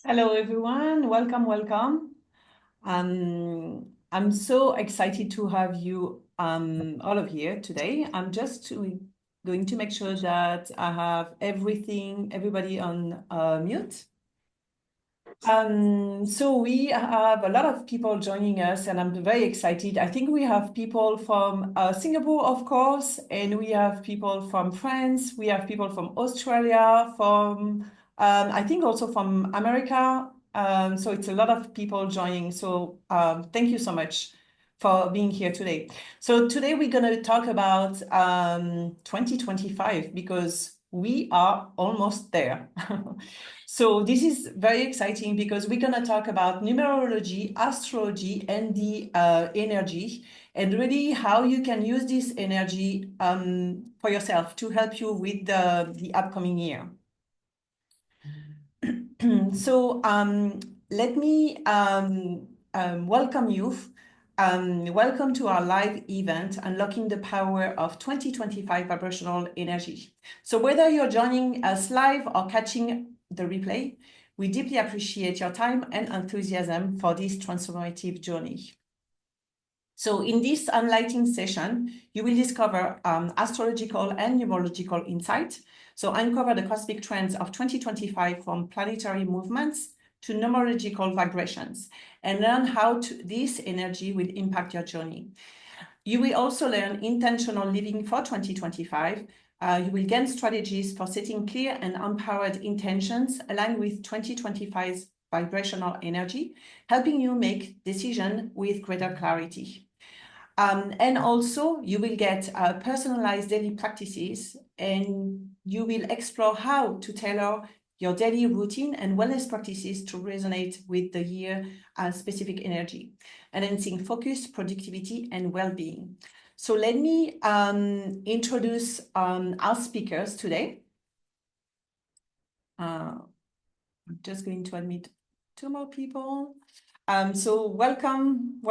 Hello, everyone. Welcome, welcome. I'm so excited to have you all of here today. I'm just going to make sure that I have everybody on mute. So we have a lot of people joining us, and I'm very excited. I think we have people from Singapore, of course, and we have people from France, we have people from Australia, from I think also from America. So it's a lot of people joining. So thank you so much for being here today. So today we're going to talk about 2025 because we are almost there. So this is very exciting because we're going to talk about numerology, astrology, and the energy, and really how you can use this energy for yourself to help you with the upcoming year. So let me welcome you. Welcome to our live event, Unlocking the Power of 2025 Vibrational Energy. So whether you're joining us live or catching the replay, we deeply appreciate your time and enthusiasm for this transformative journey. So in this enlightening session, you will discover astrological and numerological insight. So uncover the cosmic trends of 2025 from planetary movements to numerological vibrations and learn how this energy will impact your journey. You will also learn intentional living for 2025. You will gain strategies for setting clear and empowered intentions aligned with 2025's vibrational energy, helping you make decisions with greater clarity. And also, you will get personalized daily practices, and you will explore how to tailor your daily routine and wellness practices to resonate with the year specific energy, enhancing focus, productivity, and well-being. So let me introduce our speakers today. I'm just going to admit 2 more people. So welcome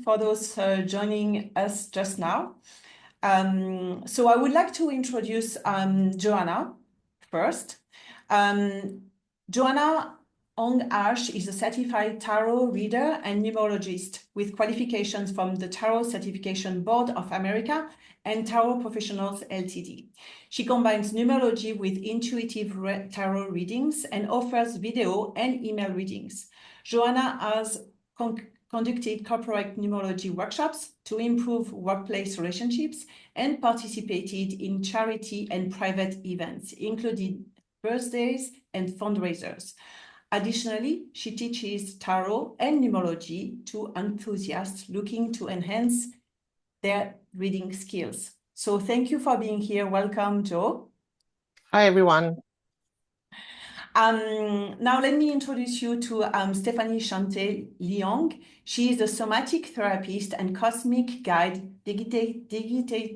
for those joining us just now. So I would like to introduce Joanna first. Joanna Ong-Ash is a certified tarot reader and numerologist with qualifications from the Tarot Certification Board of America and Tarot Professionals Ltd. She combines numerology with intuitive tarot readings and offers video and email readings. Joanna has conducted corporate numerology workshops to improve workplace relationships and participated in charity and private events, including birthdays and fundraisers. Additionally, she teaches tarot and numerology to enthusiasts looking to enhance their reading skills. So thank you for being here. Welcome, Jo. Hi, everyone. Now let me introduce you to Stephanie Chaunte-Leong. She is a somatic therapist and cosmic guide dedicated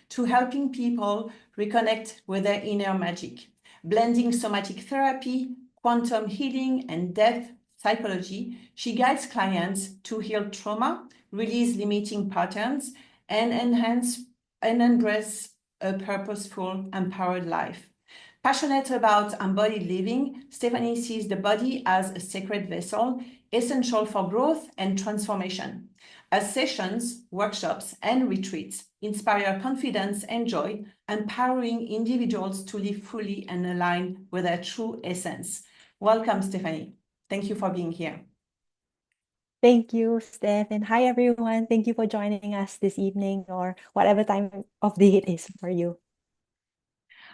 to helping people reconnect with their inner magic. Blending somatic therapy, quantum healing, and depth psychology, she guides clients to heal trauma, release limiting patterns, and embrace a purposeful, empowered life. Passionate about embodied living, Stephanie sees the body as a sacred vessel, essential for growth and transformation. As sessions, workshops, and retreats inspire confidence and joy, empowering individuals to live fully and align with their true essence. Welcome, Stephanie. Thank you for being here. Thank you, Steph, and hi, everyone. Thank you for joining us this evening or whatever time of day it is for you.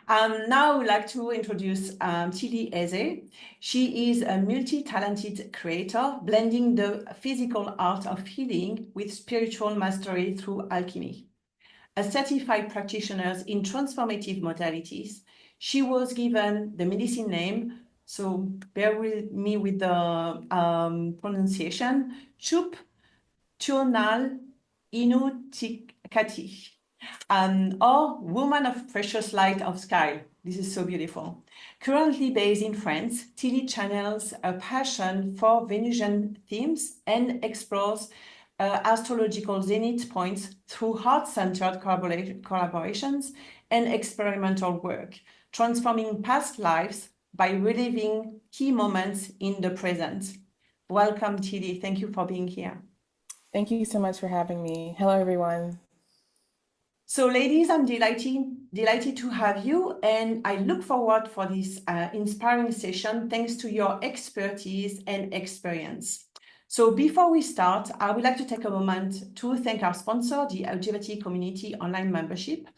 Now I would like to introduce Tillie Eze. She is a multi-talented creator, blending the physical art of healing with spiritual mastery through alchemy. A certified practitioner in transformative modalities, she was given the medicine name, so bear with me with the pronunciation, Chup Turnal Inutikati, or Woman of Precious Light of Sky. This is so beautiful. Currently based in France, Tillie channels a passion for Venusian themes and explores astrological zenith points through heart-centered collaborations and experimental work, transforming past lives by reliving key moments in the present. Welcome, Tillie. Thank you for being here. Thank you so much for having me. Hello, everyone. So, ladies, I'm delighted to have you, and I look forward for this inspiring session thanks to your expertise and experience. So before we start, I would like to take a moment to thank our sponsor, the Ujjivati Community Online Membership.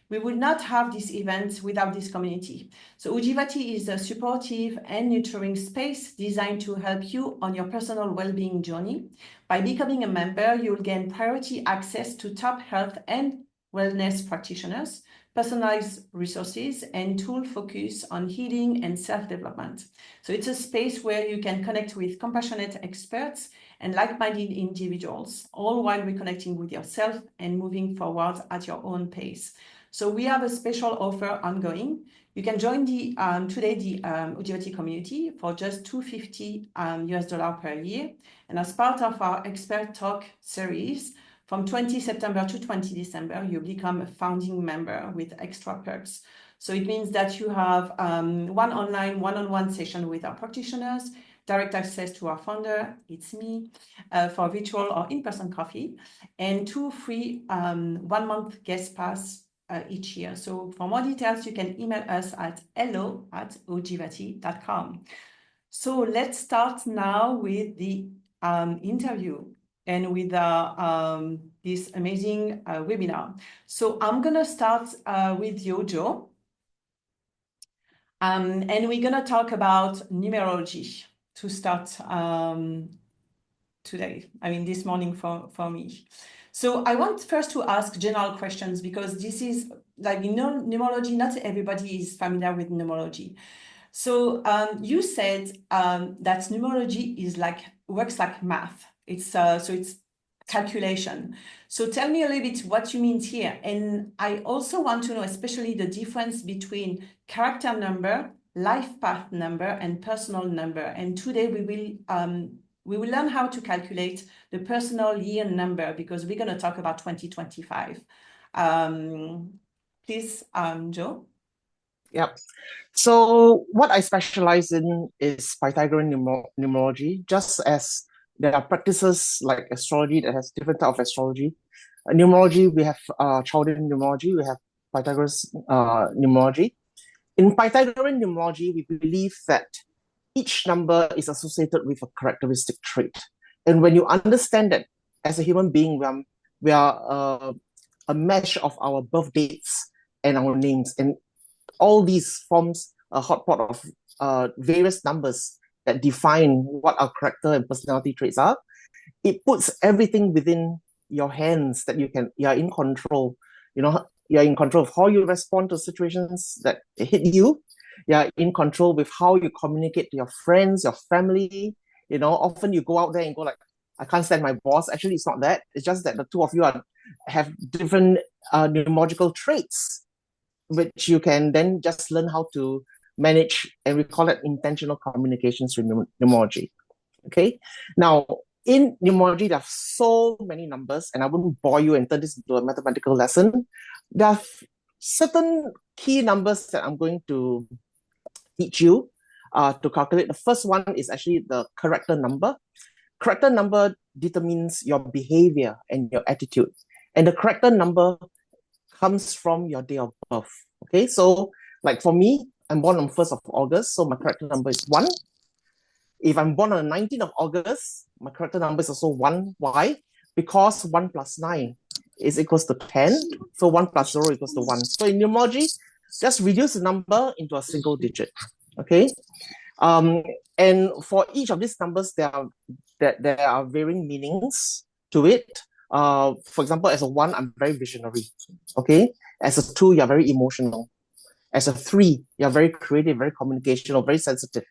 We would not have this event without this community. So Ujjivati is a supportive and nurturing space designed to help you on your personal well-being journey. By becoming a member, you'll gain priority access to top health and wellness practitioners, personalized resources, and tool focus on healing and self-development. So it's a space where you can connect with compassionate experts and like-minded individuals, all while reconnecting with yourself and moving forward at your own pace. So we have a special offer ongoing. You can join the Ujjivati community for just $250 US per year. And as part of our expert talk series, from 20 September to 20 December, you become a founding member with extra perks. So it means that you have one online one-on-one session with our practitioners, direct access to our founder, it's me, for virtual or in-person coffee, and 2 free 1-month guest pass each year. So for more details, you can email us at hello@ujjivati.com. So let's start now with the interview and with this amazing webinar. So I'm gonna start with you, Jo. And we're gonna talk about numerology to start today. I mean, this morning for me. So I want first to ask general questions because this is like, you know, numerology, not everybody is familiar with numerology. So you said that numerology is works like math. It's calculation. So tell me a little bit what you mean here. And I also want to know especially the difference between character number, life path number, and personal number. And today we will learn how to calculate the personal year number because we're going to talk about 2025. Please, Jo. Yep. So what I specialize in is Pythagorean numerology, just as there are practices like astrology that has different type of astrology. Numerology, we have Chaldean numerology, we have Pythagoras numerology. In Pythagorean numerology, we believe that each number is associated with a characteristic trait. And when you understand that as a human being, we are a mesh of our birth dates and our names, and all these forms a hot pot of various numbers that define what our character and personality traits are. It puts everything within your hands that you are in control. You know, you're in control of how you respond to situations that hit you. You're in control with how you communicate to your friends, your family. You know, often you go out there and go like, I can't stand my boss. Actually, it's not that. It's just that the two of you have different numerological traits, which you can then just learn how to manage, and we call it intentional communications with numerology. Okay. Now, in numerology, there are so many numbers, and I wouldn't bore you and turn this into a mathematical lesson. There are certain key numbers that I'm going to teach you to calculate. The first one is actually the character number. Character number determines your behavior and your attitude. And the character number comes from your day of birth. Okay, so like for me, I'm born on 1st of August, so my character number is 1. If I'm born on the 19th of August, my character number is also 1. Why? Because 1 plus 9 is equals to 10. So 1 plus 0 equals to 1. So in numerology, just reduce the number into a single digit. Okay. And for each of these numbers, there are varying meanings to it. For example, as a 1, I'm very visionary. Okay. As a 2, you're very emotional. As a 3, you're very creative, very communicational, very sensitive.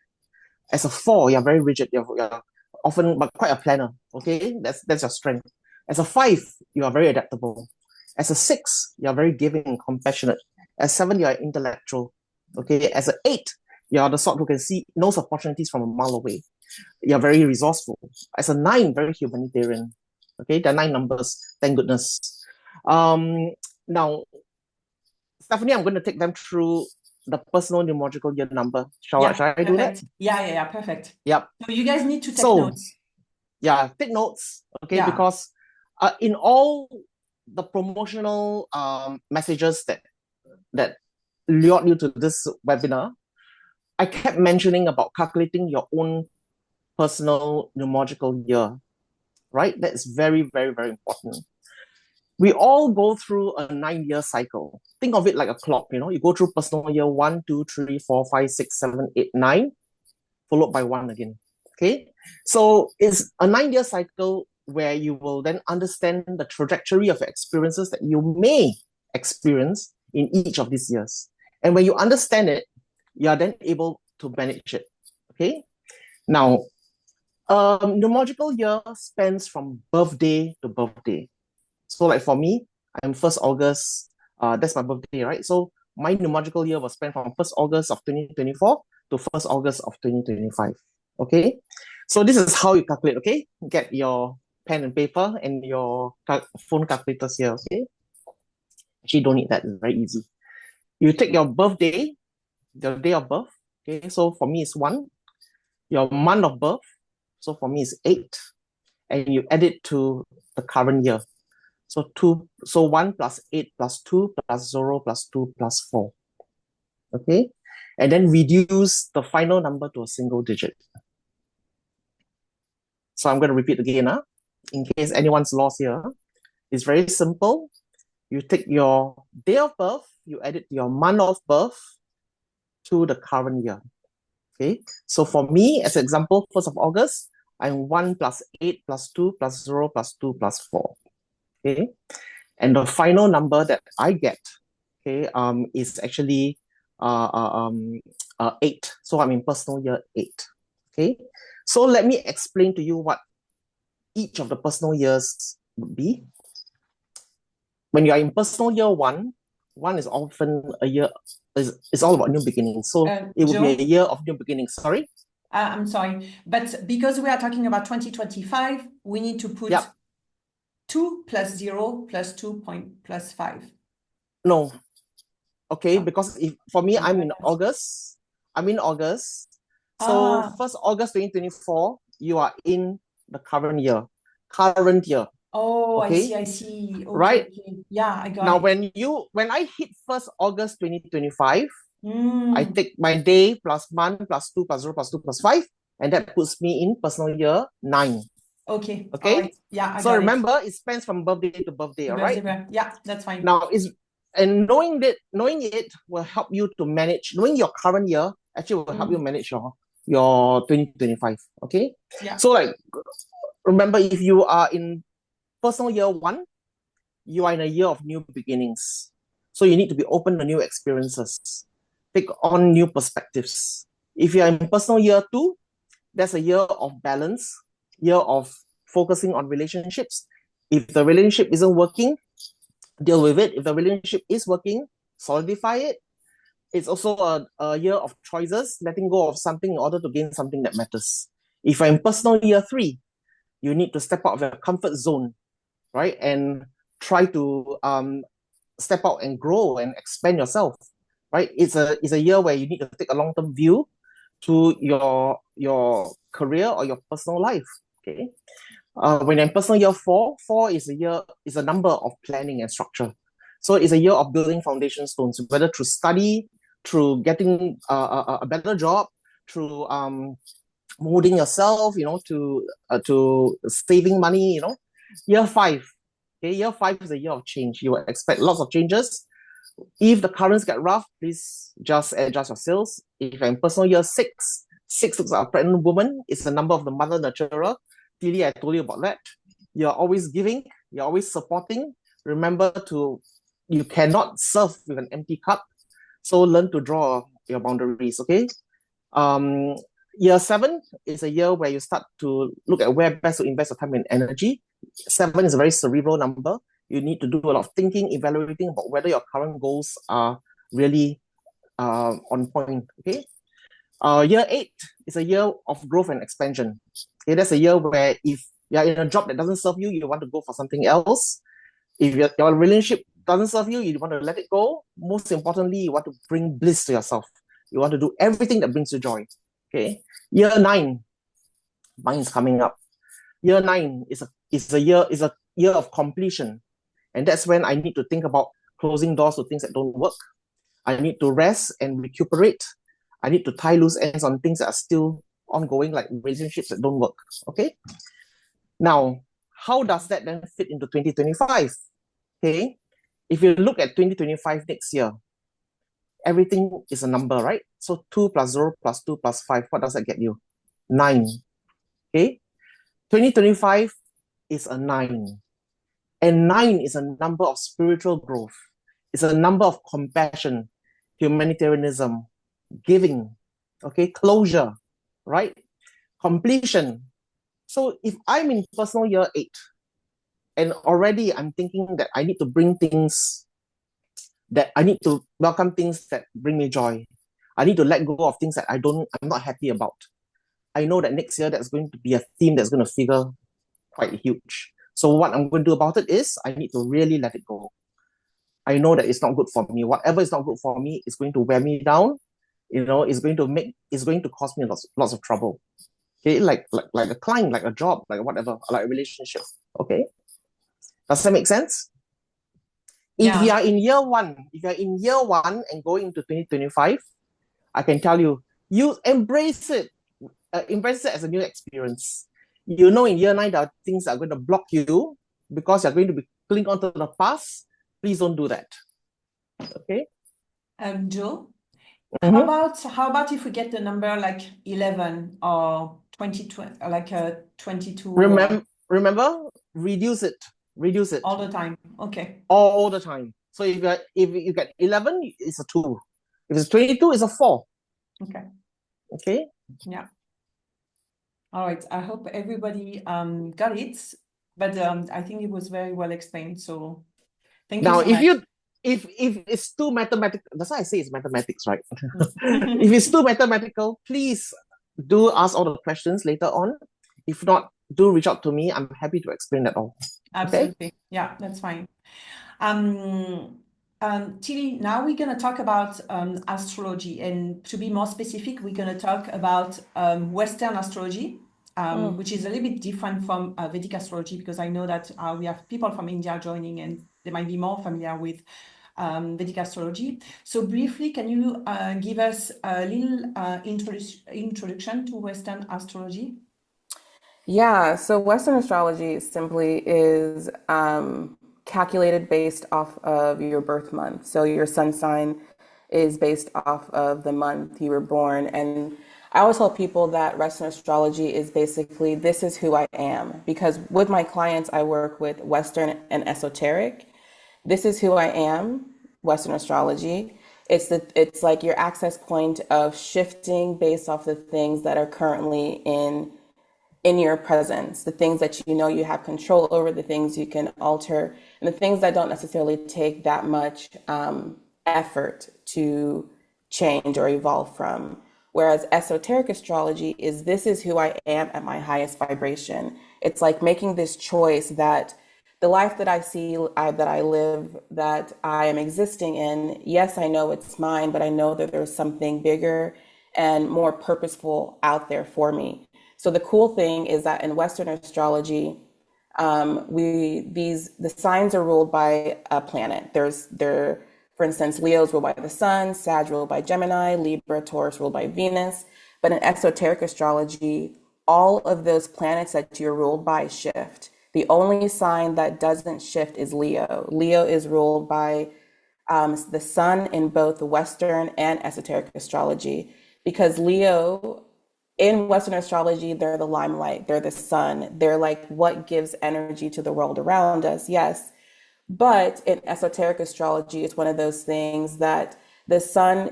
As a 4, you're very rigid. You're often but quite a planner. Okay, that's your strength. As a 5, you are very adaptable. As a 6, you are very giving and compassionate. As 7, you are intellectual. Okay. As a 8, you are the sort who can see knows opportunities from a mile away. You are very resourceful. As a 9, very humanitarian. Okay, there are 9 numbers. Thank goodness. Now, Stephanie, I'm going to take them through the personal numerological year number. Shall I do that? Perfect. Yeah, perfect. Yep. So you guys need to take So, notes. yeah, take notes, okay? Yeah. Because in all the promotional messages that lured you to this webinar, I kept mentioning about calculating your own personal numerological year, right? That is very, very, very important. We all go through a 9-year cycle. Think of it like a clock, you know, you go through personal year 1, 2, 3, 4, 5, 6, 7, 8, 9, followed by 1 again. Okay. So it's a 9-year cycle where you will then understand the trajectory of experiences that you may experience in each of these years. And when you understand it, you are then able to manage it. Okay. Now, numerological year spans from birthday to birthday. So like for me, I'm 1st August, that's my birthday, right? So my numerological year was spent from 1st August of 2024 to 1st August of 2025, okay? So this is how you calculate, okay? Get your pen and paper and your phone calculators here, okay? Actually, don't need that, it's very easy. You take your birthday, the day of birth, okay? So for me, it's 1. Your month of birth, so for me, it's 8. And you add it to the current year. So 1 plus 8 plus 2 plus 0 plus 2 plus 4. Okay? And then reduce the final number to a single digit. So I'm going to repeat again, in case anyone's lost here. It's very simple. You take your day of birth, you add it to your month of birth to the current year. Okay? So for me, as an example, 1st of August, I'm 1 plus 8 plus 2 plus 0 plus 2 plus 4. Okay? And the final number that I get, okay, is actually 8. So I'm in personal year 8. Okay. So let me explain to you what each of the personal years would be. When you are in personal year 1, 1 is often a year, it's all about new beginnings. So it would be a year of new beginnings. Sorry? I'm sorry, but because we are talking about 2025, we need to put 2 plus 0 plus 2 plus 5. No. Okay, because for me, I'm in August. So 1st August 2024, you are in the current year. Oh, okay? I see. Okay, right? Okay. Yeah, I got Now, it. when I hit 1st August 2025, Mm. I take my day plus month plus 2 plus 0 plus 2 plus 5, and that puts me in personal year 9. Okay. Okay. All right. Yeah, I So got remember, it spans from birthday to birthday. All right. Yeah, that's fine. Now knowing it will help you to manage. Knowing your current year actually will help you manage your 2025. Okay. Yeah. So like, remember, if you are in personal year 1, you are in a year of new beginnings. So you need to be open to new experiences, take on new perspectives. If you are in personal year 2, that's a year of balance, year of focusing on relationships. If the relationship isn't working, deal with it. If the relationship is working, solidify it. It's also a year of choices, letting go of something in order to gain something that matters. If you're in personal year 3, you need to step out of your comfort zone, right? And try to step out and grow and expand yourself, right? It's a year where you need to take a long-term view to your career or your personal life, okay? When in personal year 4, 4 is a number of planning and structure. So it's a year of building foundation stones, whether through study, through getting a better job, through molding yourself, to saving money, Year 5, okay, year 5 is a year of change. You will expect lots of changes. If the currents get rough, please just adjust your sails. If you're in personal year 6, 6 looks like a pregnant woman. It's the number of the mother nurturer. Tillie, I told you about that. You're always giving. You're always supporting. Remember you cannot serve with an empty cup. So learn to draw your boundaries, okay? Year 7 is a year where you start to look at where best to invest your time and energy. 7 is a very cerebral number. You need to do a lot of thinking, evaluating about whether your current goals are really on point. Okay. Year 8 is a year of growth and expansion. Okay, that's a year where if you're in a job that doesn't serve you, you want to go for something else. If your relationship doesn't serve you, you want to let it go. Most importantly, you want to bring bliss to yourself. You want to do everything that brings you joy. Okay. Year 9, mine is coming up. Year 9 is a year of completion. And that's when I need to think about closing doors to things that don't work. I need to rest and recuperate. I need to tie loose ends on things that are still ongoing, like relationships that don't work. Okay. Now, how does that then fit into 2025? Okay. If you look at 2025 next year, everything is a number, right? So 2 plus 0 plus 2 plus 5, what does that get you? 9. Okay. 2025 is a 9. And 9 is a number of spiritual growth. It's a number of compassion, humanitarianism, giving, okay, closure, right? Completion. So if I'm in personal year 8, and already I'm thinking that I need to bring things, that I need to welcome things that bring me joy. I need to let go of things that I'm not happy about. I know that next year that's going to be a theme that's going to figure quite huge. So what I'm going to do about it is I need to really let it go. I know that it's not good for me. Whatever is not good for me is going to wear me down. It's going to cause me lots of trouble. Okay, like a client, like a job, like whatever, like a relationship. Okay, does that make sense? If you are in year 1, and going into 2025, I can tell you, embrace it. Embrace it as a new experience. In year 9, there are things that are going to block you because you're going to be clinging onto the past. Please don't do that. Okay. Joe, Mm-hmm. how about if we get the number like 11 or 22, like 22? Remember, reduce it. All the time. Okay. All the time. So if you get 11, it's a 2. If it's 22, it's a 4. Okay. Okay. Yeah. All right. I hope everybody got it, but I think it was very well explained. So thank you Now, so much. if it's too mathematical, that's why I say it's mathematics, right? If it's too mathematical, please do ask all the questions later on. If not, do reach out to me. I'm happy to explain that all. Absolutely. Okay? Yeah, that's fine. Tillie, now we're going to talk about astrology, and to be more specific, we're going to talk about Western astrology, which is a little bit different from Vedic astrology, because I know that we have people from India joining, and they might be more familiar with Vedic astrology. So briefly, can you give us a little introduction to Western astrology? Yeah, so Western astrology simply is calculated based off of your birth month. So your sun sign is based off of the month you were born. And I always tell people that Western astrology is basically, this is who I am. Because with my clients, I work with Western and esoteric. This is who I am, Western astrology. It's like your access point of shifting based off the things that are currently in your presence, the things that you have control over, the things you can alter, and the things that don't necessarily take that much effort to change or evolve from. Whereas esoteric astrology is, this is who I am at my highest vibration. It's like making this choice that the life that I see, that I live, that I am existing in, yes, I know it's mine, but I know that there's something bigger and more purposeful out there for me. So the cool thing is that in Western astrology, the signs are ruled by a planet. For instance, Leo is ruled by the Sun, Sag ruled by Gemini, Libra, Taurus ruled by Venus. But in esoteric astrology, all of those planets that you're ruled by shift. The only sign that doesn't shift is Leo. Leo is ruled by the Sun in both Western and esoteric astrology, because Leo, in Western astrology, they're the limelight, they're the sun, they're like what gives energy to the world around us, yes. But in esoteric astrology, it's one of those things that the sun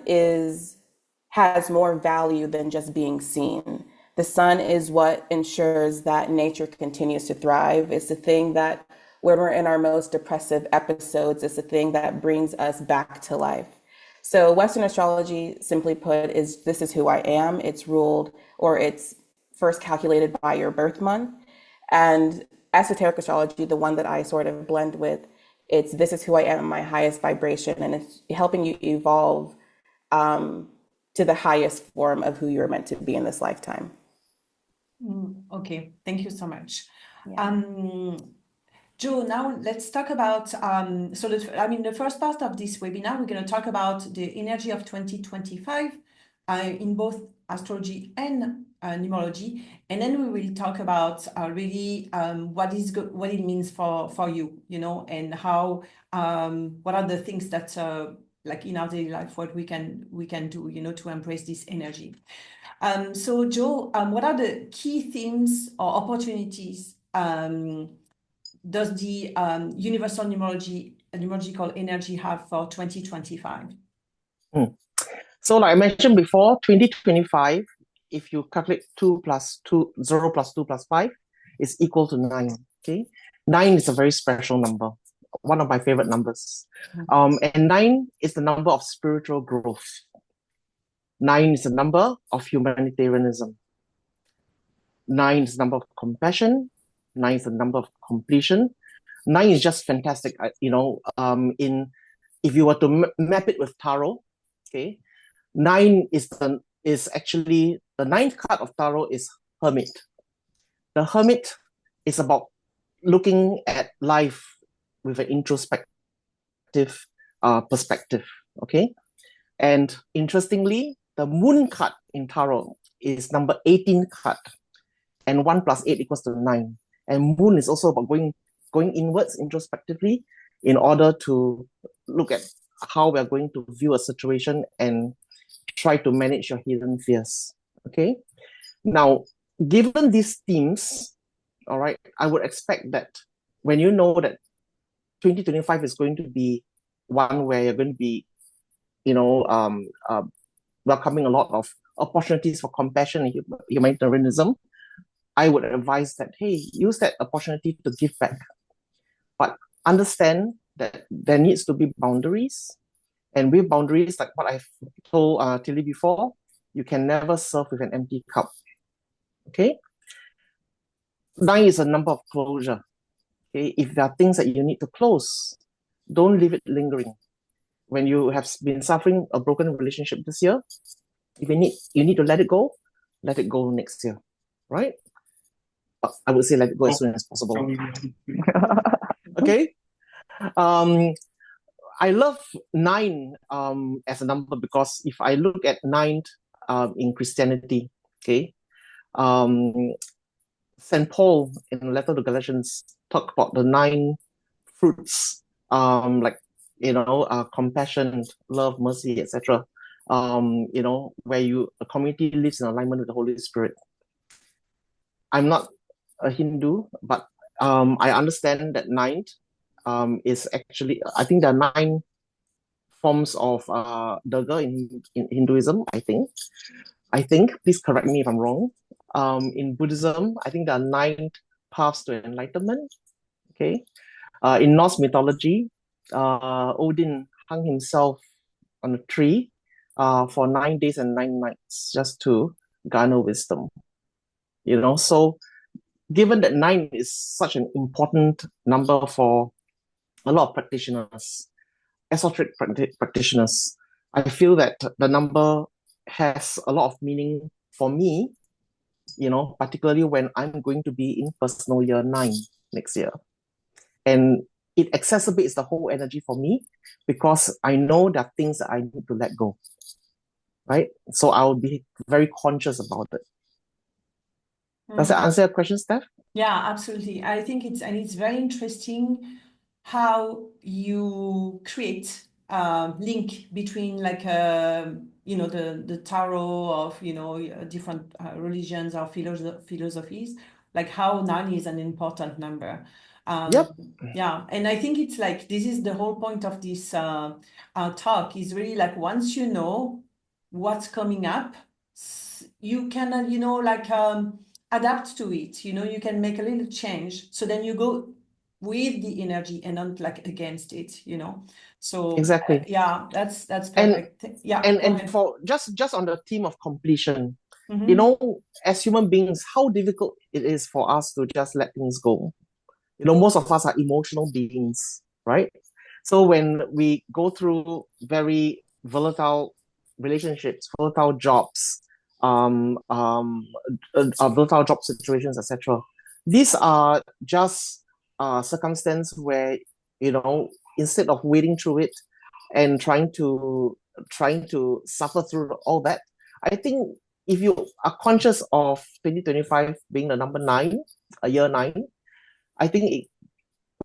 has more value than just being seen. The sun is what ensures that nature continues to thrive. It's the thing that, when we're in our most depressive episodes, it's the thing that brings us back to life. So Western astrology, simply put, is this is who I am. It's ruled, or it's first calculated by your birth month. And esoteric astrology, the one that I sort of blend with, it's this is who I am, my highest vibration, and it's helping you evolve to the highest form of who you're meant to be in this lifetime. Okay, thank you so much. Yeah. Jo, now let's talk about, the first part of this webinar, we're going to talk about the energy of 2025 in both astrology and numerology. And then we will talk about really what it means for you, and how, what are the things that, like in our daily life, what we can do, to embrace this energy. So Jo, what are the key themes or opportunities does the universal numerological energy have for 2025? So like I mentioned before, 2025, if you calculate 2 plus 2, 0 plus 2 plus 5 is equal to 9. Okay, 9 is a very special number, one of my favorite numbers. And 9 is the number of spiritual growth. 9 is the number of humanitarianism. 9 is the number of compassion. 9 is the number of completion. 9 is just fantastic. If you were to map it with tarot, okay, 9 is actually the ninth card of tarot is Hermit. The Hermit is about looking at life with an introspective perspective. Okay, and interestingly, the Moon card in tarot is number 18 card, and 1 plus 8 equals to 9. And Moon is also about going inwards introspectively in order to look at how we're going to view a situation and try to manage your hidden fears. Okay. Now, given these themes, all right, I would expect that when you know that 2025 is going to be one where you're going to be, welcoming a lot of opportunities for compassion and humanitarianism, I would advise that, hey, use that opportunity to give back. But understand that there needs to be boundaries. And with boundaries, like what I've told Tillie before, you can never serve with an empty cup. Okay? 9 is a number of closure. Okay? If there are things that you need to close, don't leave it lingering. When you have been suffering a broken relationship this year, if you need to let it go next year. Right? I would say let it go as soon as possible. Okay? I love 9 as a number because if I look at 9 in Christianity, okay, St. Paul in the letter to Galatians talk about the 9 fruits, compassion, love, mercy, etc. Where a community lives in alignment with the Holy Spirit. I'm not a Hindu, but I understand that 9 is actually, I think there are 9 forms of Durga in Hinduism, I think. Please correct me if I'm wrong. In Buddhism, I think there are 9 paths to enlightenment. Okay. In Norse mythology, Odin hung himself on a tree for 9 days and 9 nights just to garner wisdom. So given that 9 is such an important number for a lot of practitioners, esoteric practitioners, I feel that the number has a lot of meaning for me, particularly when I'm going to be in personal year 9 next year. And it exacerbates the whole energy for me because I know there are things that I need to let go. Right? So I will be very conscious about it. Does that answer your question, Steph? Yeah, absolutely. I think it's very interesting how you create link between the tarot of different religions or philosophies, like how 9 is an important number. Yep. Yeah, and I think it's like this is the whole point of this talk is really like once you know what's coming up, you can, you know, like adapt to it. You know, you can make a little change. So then you go with the energy and not like against it, you know. So Exactly. yeah, that's And perfect. Yeah, go and ahead. for just on the theme of completion, Mhm. you know, as human beings, how difficult it is for us to just let things go. You know, most of us are emotional beings, right? So when we go through very volatile relationships, volatile jobs, volatile job situations, etc., these are just circumstances where, you know, instead of wading through it and trying to suffer through all that, I think if you are conscious of 2025 being the number nine, a year nine, I think it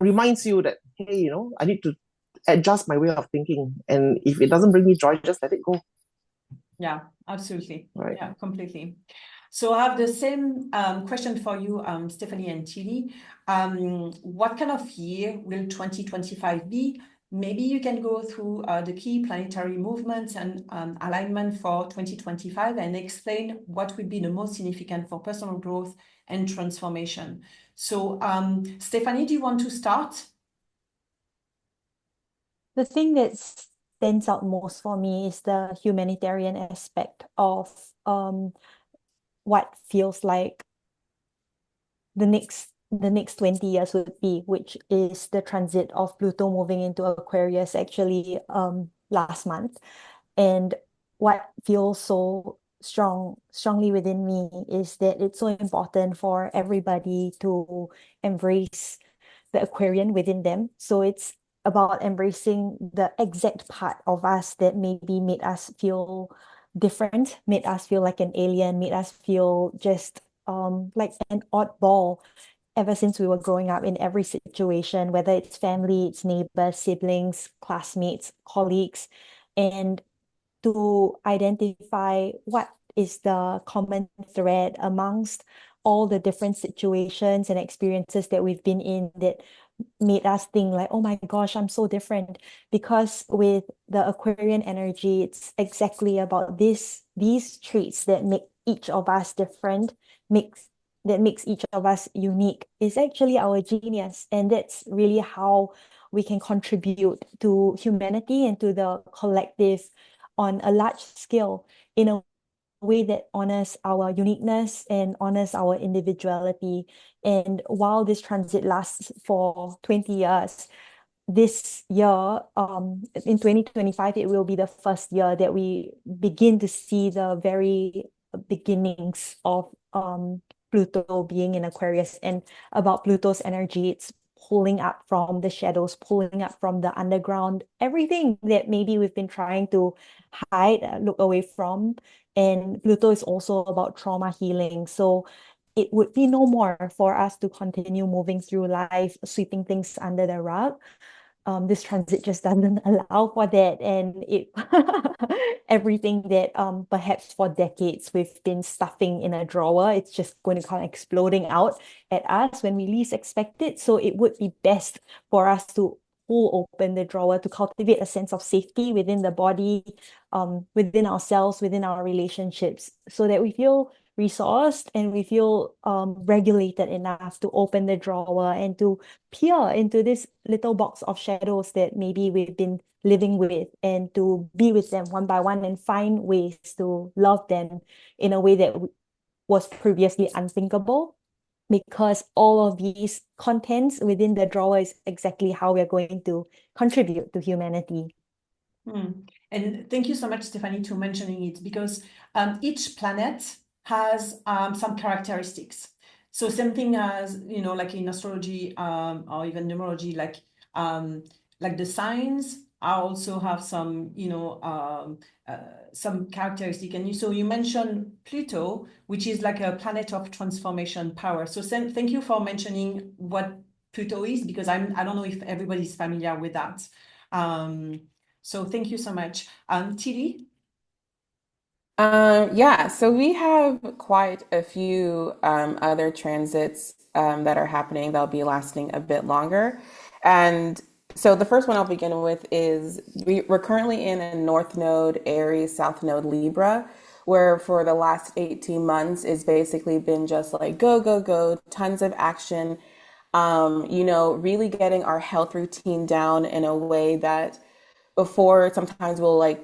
reminds you that, hey, you know, I need to adjust my way of thinking. And if it doesn't bring me joy, just let it go. Yeah, absolutely. Right. Yeah, completely. So I have the same question for you, Stephanie and Tillie. What kind of year will 2025 be? Maybe you can go through the key planetary movements and alignment for 2025 and explain what will be the most significant for personal growth and transformation. So Stephanie, do you want to start? The thing that stands out most for me is the humanitarian aspect of what feels like the next 20 years would be, which is the transit of Pluto moving into Aquarius actually last month. And what feels so strongly within me is that it's so important for everybody to embrace the Aquarian within them. So it's about embracing the exact part of us that maybe made us feel different, made us feel like an alien, made us feel just like an oddball ever since we were growing up in every situation, whether it's family, it's neighbors, siblings, classmates, colleagues, and to identify what is the common thread amongst all the different situations and experiences that we've been in that made us think like, oh my gosh, I'm so different. Because with the Aquarian energy, it's exactly about these traits that make each of us different, makes each of us unique is actually our genius. And that's really how we can contribute to humanity and to the collective on a large scale in a way that honors our uniqueness and honors our individuality. And while this transit lasts for 20 years, this year, in 2025, it will be the first year that we begin to see the very beginnings of Pluto being in Aquarius. And about Pluto's energy, it's pulling up from the shadows, pulling up from the underground, everything that maybe we've been trying to hide, look away from. And Pluto is also about trauma healing. So it would be no more for us to continue moving through life, sweeping things under the rug. This transit just doesn't allow for that, and it everything that perhaps for decades we've been stuffing in a drawer, it's just going to come exploding out at us when we least expect it. So it would be best for us to pull open the drawer to cultivate a sense of safety within the body, within ourselves, within our relationships, so that we feel resourced and we feel regulated enough to open the drawer and to peer into this little box of shadows that maybe we've been living with, and to be with them one by one and find ways to love them in a way that was previously unthinkable, because all of these contents within the drawer is exactly how we're going to contribute to humanity. And thank you so much, Stephanie, to mentioning it, because each planet has some characteristics. So same thing as, you know, like in astrology or even numerology, like the signs also have some, you know, some characteristic. And so you mentioned Pluto, which is like a planet of transformation power. So thank you for mentioning what Pluto is, because I don't know if everybody's familiar with that. So thank you so much. Tillie? Yeah, so we have quite a few other transits that are happening. They'll be lasting a bit longer. And So the first one I'll begin with is we're currently in a North Node Aries, South Node Libra, where for the last 18 months it's basically been just like go, go, go, tons of action, really getting our health routine down in a way that before sometimes we'll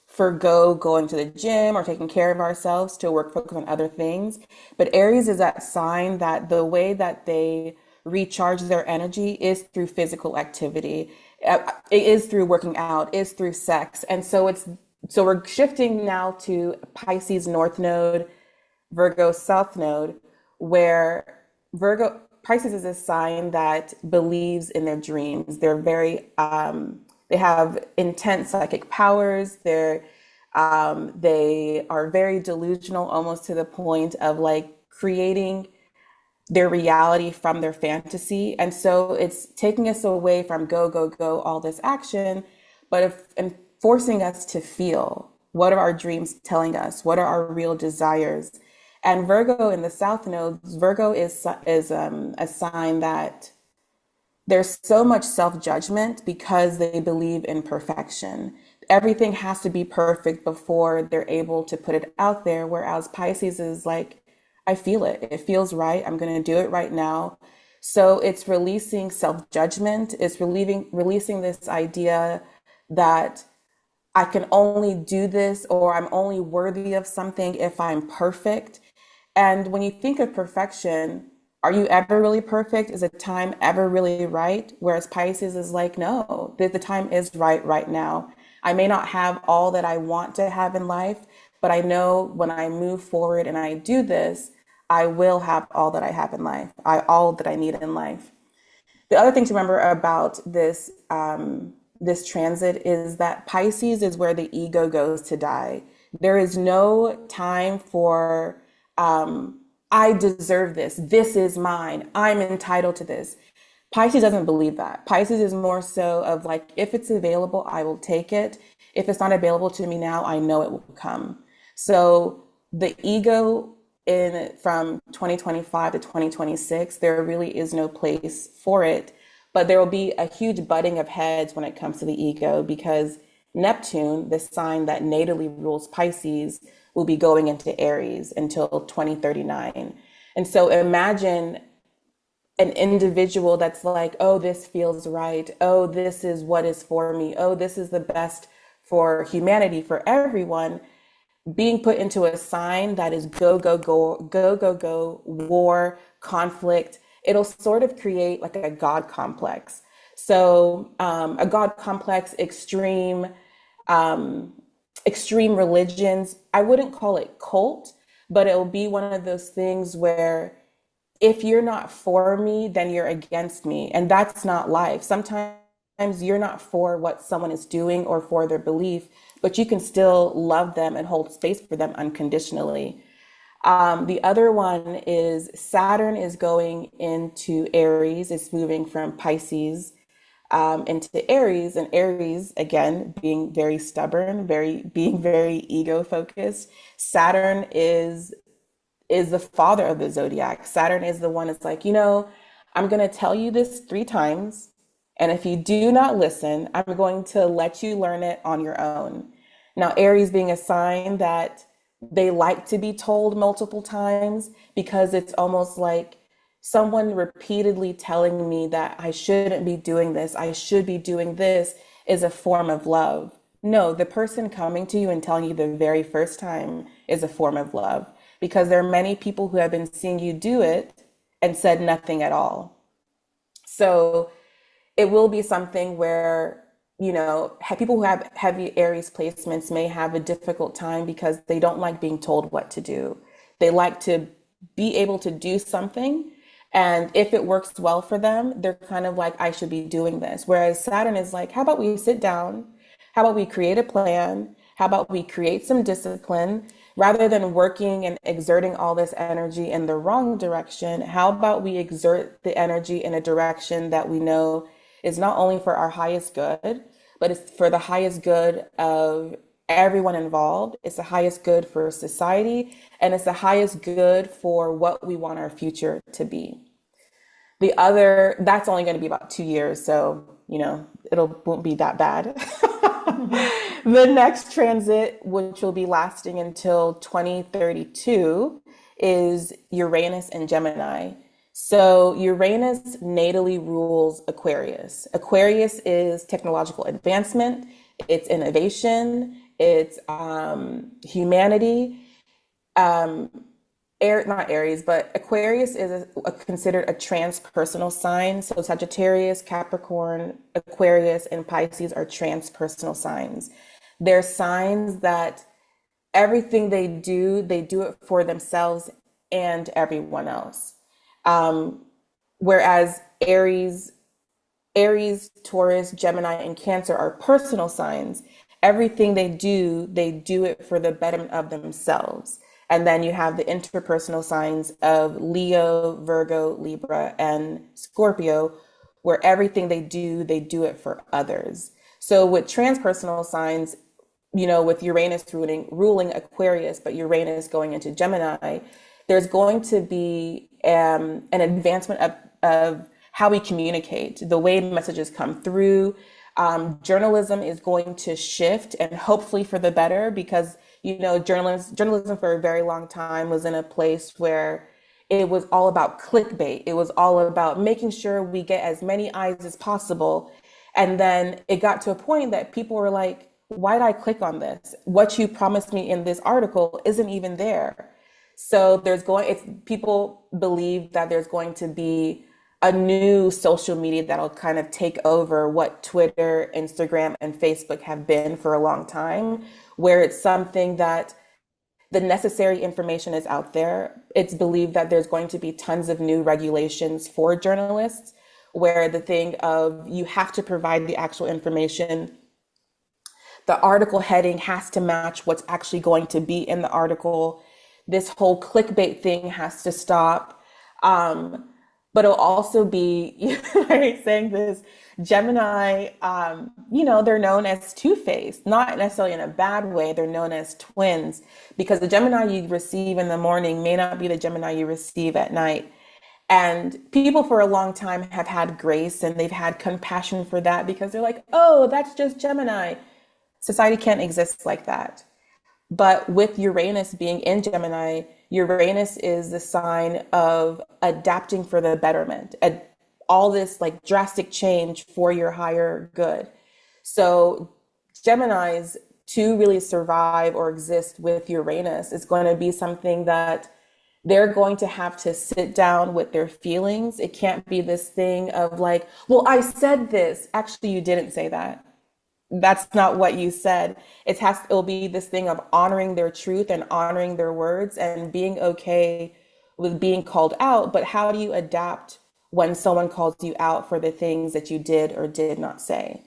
forgo going to the gym or taking care of ourselves to focus on other things. But Aries is that sign that the way that they recharge their energy is through physical activity. It is through working out, is through sex. And so we're shifting now to Pisces North Node, Virgo South Node, where Pisces is a sign that believes in their dreams. They have intense psychic powers. They are very delusional, almost to the point of like creating their reality from their fantasy. And so it's taking us away from go, go, go, all this action, and forcing us to feel, what are our dreams telling us? What are our real desires? And Virgo in the South Nodes, Virgo is a sign that there's so much self-judgment because they believe in perfection. Everything has to be perfect before they're able to put it out there. Whereas Pisces is like, I feel it. It feels right. I'm going to do it right now. So it's releasing self-judgment. It's releasing this idea that I can only do this, or I'm only worthy of something if I'm perfect. And when you think of perfection, are you ever really perfect? Is the time ever really right? Whereas Pisces is like, no, the time is right now. I may not have all that I want to have in life, but I know when I move forward and I do this, I will have all that I have in life, all that I need in life. The other thing to remember about this transit is that Pisces is where the ego goes to die. There is no time for I deserve this. This is mine. I'm entitled to this. Pisces doesn't believe that. Pisces is more so of like, if it's available, I will take it. If it's not available to me now, I know it will come. So the ego from 2025 to 2026, there really is no place for it. But there will be a huge butting of heads when it comes to the ego, because Neptune, the sign that natally rules Pisces, will be going into Aries until 2039. And so imagine an individual that's like, oh, this feels right. Oh, this is what is for me. Oh, this is the best for humanity, for everyone, being put into a sign that is go, go, go, go, go, go, war, conflict. It'll sort of create like a God complex. So a God complex, extreme religions, I wouldn't call it cult, but it'll be one of those things where if you're not for me, then you're against me. And that's not life. Sometimes you're not for what someone is doing or for their belief, but you can still love them and hold space for them unconditionally. The other one is Saturn is going into Aries. It's moving from Pisces into Aries, and Aries, again, being very stubborn, being very ego focused. Saturn is the father of the zodiac. Saturn is the one that's like, I'm going to tell you this 3 times. And if you do not listen, I'm going to let you learn it on your own. Now, Aries being a sign that they like to be told multiple times, because it's almost like someone repeatedly telling me that I shouldn't be doing this, I should be doing this, is a form of love. No, the person coming to you and telling you the very first time is a form of love, because there are many people who have been seeing you do it and said nothing at all. So it will be something where, people who have heavy Aries placements may have a difficult time because they don't like being told what to do. They like to be able to do something. And if it works well for them, they're kind of like, I should be doing this. Whereas Saturn is like, how about we sit down? How about we create a plan? How about we create some discipline? Rather than working and exerting all this energy in the wrong direction, how about we exert the energy in a direction that we know is not only for our highest good, but it's for the highest good of everyone involved. It's the highest good for society, and it's the highest good for what we want our future to be. The other, that's only going to be about 2 years. So, won't be that bad. The next transit, which will be lasting until 2032, is Uranus and Gemini. So Uranus natally rules Aquarius. Aquarius is technological advancement, it's innovation, it's humanity. Not Aries, but Aquarius is considered a transpersonal sign. So Sagittarius, Capricorn, Aquarius, and Pisces are transpersonal signs. They're signs that everything they do it for themselves and everyone else. Whereas Aries, Taurus, Gemini, and Cancer are personal signs. Everything they do it for the betterment of themselves. And then you have the interpersonal signs of Leo, Virgo, Libra, and Scorpio, where everything they do it for others. So with transpersonal signs, with Uranus ruling Aquarius, but Uranus going into Gemini, there's going to be an advancement of how we communicate, the way messages come through. Journalism is going to shift, and hopefully for the better, because journalism for a very long time was in a place where it was all about clickbait. It was all about making sure we get as many eyes as possible. And then it got to a point that people were like, why did I click on this? What you promised me in this article isn't even there. So people believe that there's going to be a new social media that'll kind of take over what Twitter, Instagram, and Facebook have been for a long time, where it's something that the necessary information is out there. It's believed that there's going to be tons of new regulations for journalists, where the thing of you have to provide the actual information. The article heading has to match what's actually going to be in the article. This whole clickbait thing has to stop. But it'll also be, saying this, Gemini, they're known as two-faced, not necessarily in a bad way. They're known as twins, because the Gemini you receive in the morning may not be the Gemini you receive at night. And people for a long time have had grace and they've had compassion for that, because they're like, oh, that's just Gemini. Society can't exist like that. But with Uranus being in Gemini, Uranus is the sign of adapting for the betterment, all this like drastic change for your higher good. So Geminis, to really survive or exist with Uranus, is going to be something that they're going to have to sit down with their feelings. It can't be this thing of like, well, I said this. Actually, you didn't say that. That's not what you said. It'll be this thing of honoring their truth and honoring their words and being okay with being called out. But how do you adapt when someone calls you out for the things that you did or did not say?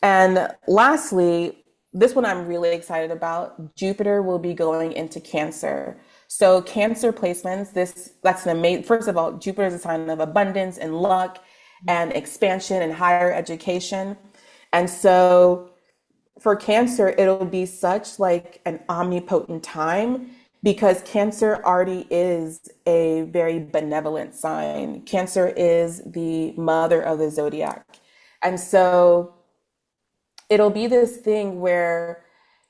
And lastly, this one I'm really excited about. Jupiter will be going into Cancer. So Cancer placements, that's an amazing, first of all, Jupiter is a sign of abundance and luck and expansion and higher education. And so for Cancer, it'll be such like an omnipotent time, because Cancer already is a very benevolent sign. Cancer is the mother of the zodiac. And so it'll be this thing where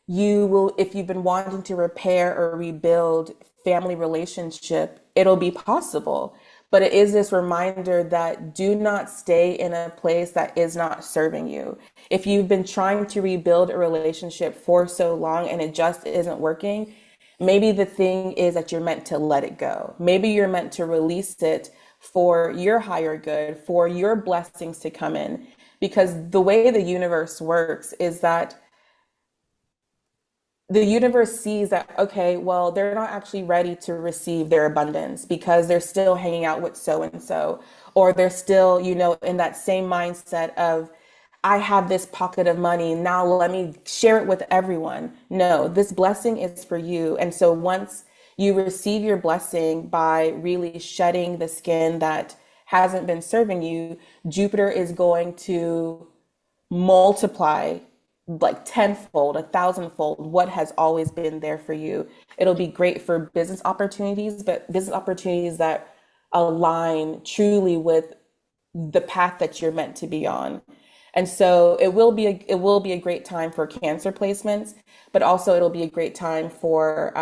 you will, if you've been wanting to repair or rebuild family relationship, it'll be possible. But it is this reminder that do not stay in a place that is not serving you. If you've been trying to rebuild a relationship for so long and it just isn't working, maybe the thing is that you're meant to let it go. Maybe you're meant to release it for your higher good, for your blessings to come in. Because the way the universe works is that the universe sees that, okay, well, they're not actually ready to receive their abundance because they're still hanging out with so-and-so, or they're still, in that same mindset of, I have this pocket of money, now let me share it with everyone. No, this blessing is for you. And so once you receive your blessing by really shedding the skin that hasn't been serving you, Jupiter is going to multiply like tenfold, 1,000-fold what has always been there for you. It'll be great for business opportunities, but business opportunities that align truly with the path that you're meant to be on. And so it will be a great time for Cancer placements, but also it'll be a great time for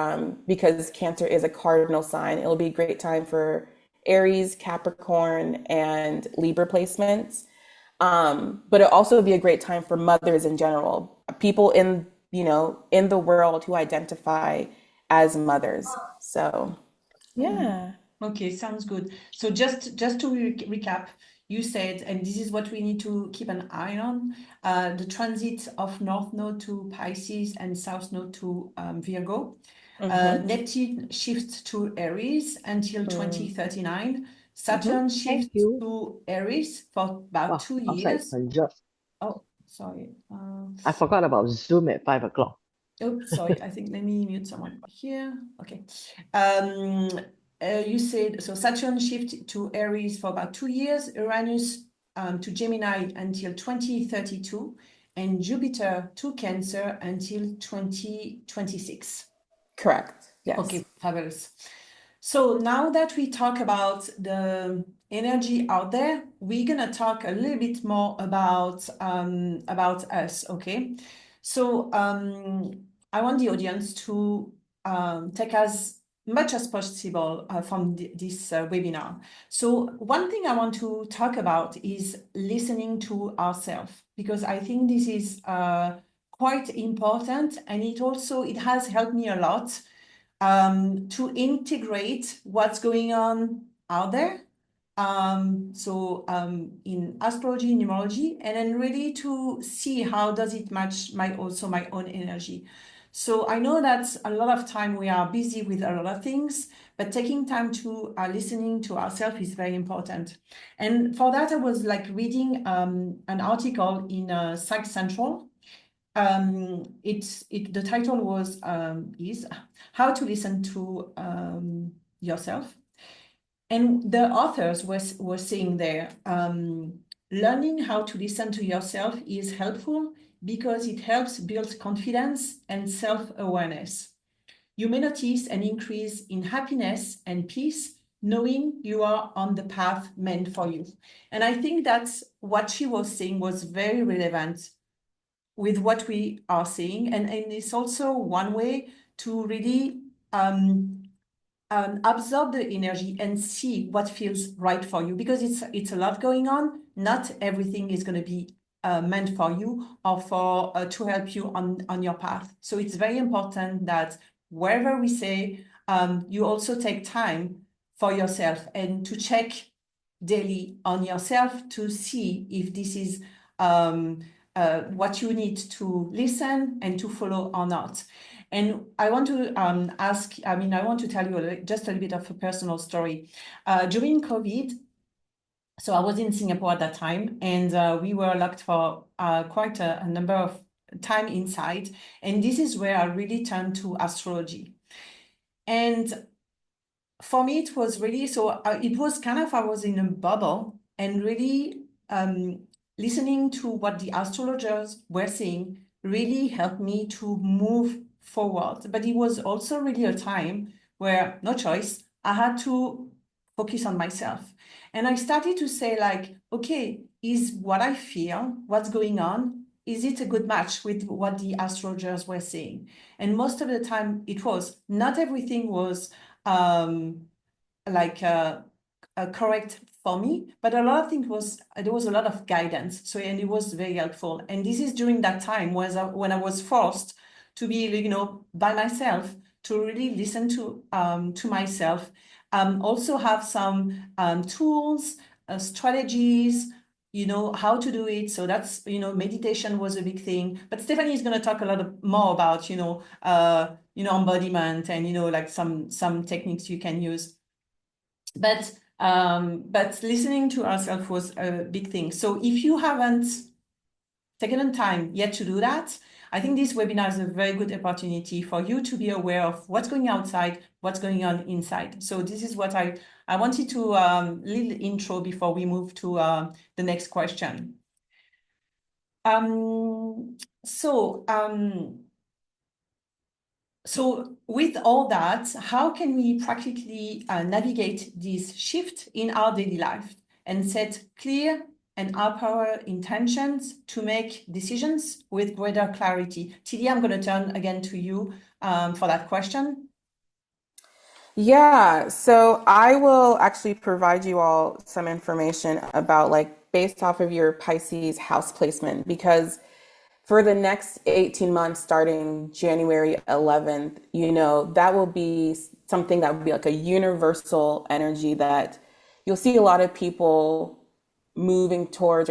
because Cancer is a cardinal sign. It'll be a great time for Aries, Capricorn, and Libra placements. But it'll also be a great time for mothers in general, people in the world who identify as mothers. So yeah. Okay, sounds good. So just to recap, you said, and this is what we need to keep an eye on, the transit of North Node to Pisces and South Node to Virgo. Neptune shifts to Aries until 2039. Saturn shifts to Aries for about 2 years. Oh, sorry. I forgot about Zoom at 5 o'clock. Oh, sorry. I think let me mute someone here. Okay. You said, so Saturn shift to Aries for about 2 years, Uranus to Gemini until 2032, and Jupiter to Cancer until 2026. Correct. Yes. Okay, fabulous. So now that we talk about the energy out there, we're gonna talk a little bit more about us, okay? So I want the audience to take as much as possible from this webinar. So one thing I want to talk about is listening to ourselves, because I think this is quite important, and it has helped me a lot to integrate what's going on out there. In astrology, numerology, and then really to see how does it match my own energy. So I know that a lot of time we are busy with a lot of things, but taking time to listening to ourselves is very important. And for that, I was like reading an article in Psych Central. The title was is How to Listen to Yourself. And the authors were saying there, learning how to listen to yourself is helpful because it helps build confidence and self-awareness. You may notice an increase in happiness and peace, knowing you are on the path meant for you. And I think that's what she was saying was very relevant with what we are seeing. And it's also one way to really absorb the energy and see what feels right for you, because it's a lot going on. Not everything is going to be meant for you or for to help you on your path. So it's very important that wherever we say, you also take time for yourself and to check daily on yourself to see if this is what you need to listen and to follow or not. And I want to I want to tell you just a little bit of a personal story. During COVID, so I was in Singapore at that time, and we were locked for quite a number of time inside. And this is where I really turned to astrology. And for me, it was really, it was kind of, I was in a bubble and really listening to what the astrologers were saying really helped me to move forward. But it was also really a time where, no choice, I had to focus on myself. And I started to say like, okay, is what I feel, what's going on, is it a good match with what the astrologers were saying? And most of the time it was. Not everything was correct for me, but a lot of things there was a lot of guidance. So, and it was very helpful. And this is during that time when I was forced to be, by myself, to really listen to myself. Also have some tools, strategies, how to do it. So that's, meditation was a big thing. But Stephanie is going to talk a lot more about, embodiment and, like some techniques you can use. But listening to ourselves was a big thing. So if you haven't taken the time yet to do that, I think this webinar is a very good opportunity for you to be aware of what's going outside, what's going on inside. So this is what I wanted to little intro before we move to the next question. So So with all that, how can we practically navigate this shift in our daily life and set clear and our intentions to make decisions with greater clarity? Tillie, I'm going to turn again to you for that question. Yeah, so I will actually provide you all some information about like based off of your Pisces house placement, because for the next 18 months, starting January 11th, that will be something that would be like a universal energy that you'll see a lot of people moving towards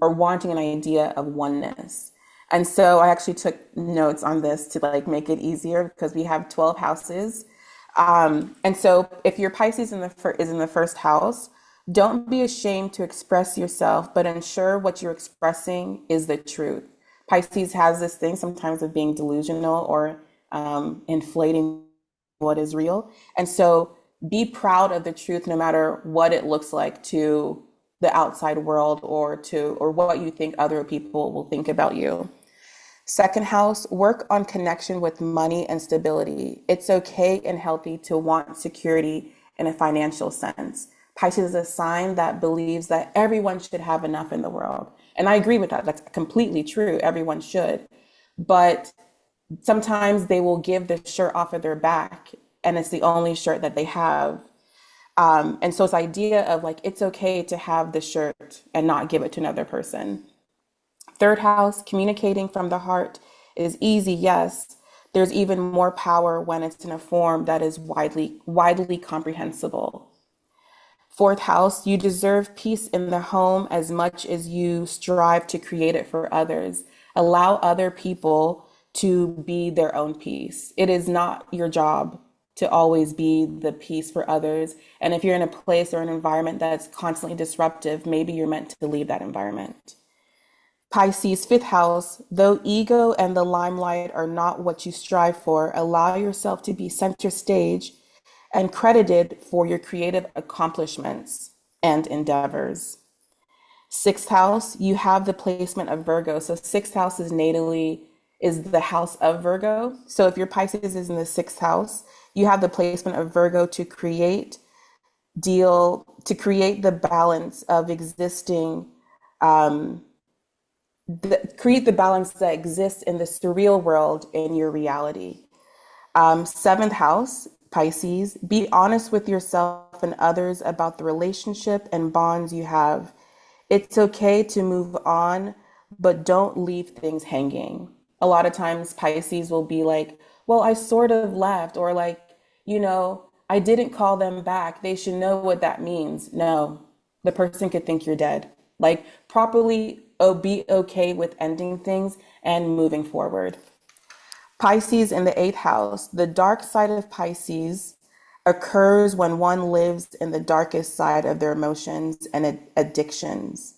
or wanting an idea of oneness. And so I actually took notes on this to like make it easier because we have 12 houses. And so if your Pisces is in the first house, don't be ashamed to express yourself, but ensure what you're expressing is the truth. Pisces has this thing sometimes of being delusional or inflating what is real. And so be proud of the truth no matter what it looks like to the outside world or what you think other people will think about you. Second house, work on connection with money and stability. It's okay and healthy to want security in a financial sense. Pisces is a sign that believes that everyone should have enough in the world. And I agree with that. That's completely true. Everyone should. But sometimes they will give the shirt off of their back and it's the only shirt that they have. And so it's idea of like, it's okay to have the shirt and not give it to another person. Third house, communicating from the heart is easy, yes. There's even more power when it's in a form that is widely comprehensible. Fourth house, you deserve peace in the home as much as you strive to create it for others. Allow other people to be their own peace. It is not your job to always be the peace for others. And if you're in a place or an environment that's constantly disruptive, maybe you're meant to leave that environment. Pisces, fifth house, though ego and the limelight are not what you strive for, allow yourself to be center stage and credited for your creative accomplishments and endeavors. Sixth house, you have the placement of Virgo. So sixth house is the house of Virgo. So if your Pisces is in the sixth house, you have the placement of Virgo to create the balance of existing, create the balance that exists in the surreal world in your reality. Seventh house, Pisces, be honest with yourself and others about the relationship and bonds you have. It's okay to move on, but don't leave things hanging. A lot of times Pisces will be like, well, I sort of left, or like, I didn't call them back. They should know what that means. No, the person could think you're dead. Like properly be okay with ending things and moving forward. Pisces in the eighth house, the dark side of Pisces occurs when one lives in the darkest side of their emotions and addictions.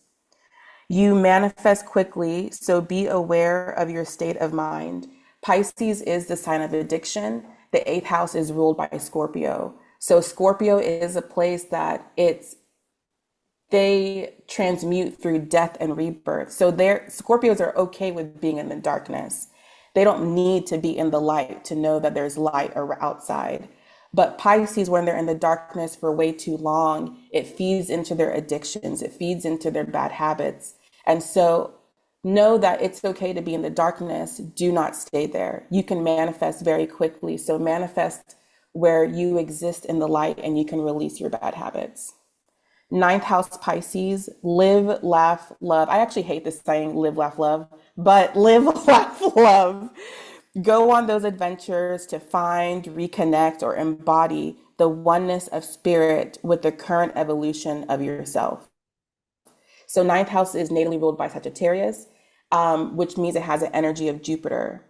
You manifest quickly, so be aware of your state of mind. Pisces is the sign of addiction. The eighth house is ruled by Scorpio. So Scorpio is a place that they transmute through death and rebirth. So Scorpios are okay with being in the darkness. They don't need to be in the light to know that there's light outside. But Pisces, when they're in the darkness for way too long, it feeds into their addictions. It feeds into their bad habits. And so know that it's okay to be in the darkness. Do not stay there. You can manifest very quickly. So manifest where you exist in the light and you can release your bad habits. Ninth house Pisces, live, laugh, love. I actually hate this saying, live, laugh, love, but live, laugh, love. Go on those adventures to find, reconnect, or embody the oneness of spirit with the current evolution of yourself. So ninth house is natally ruled by Sagittarius, which means it has an energy of Jupiter.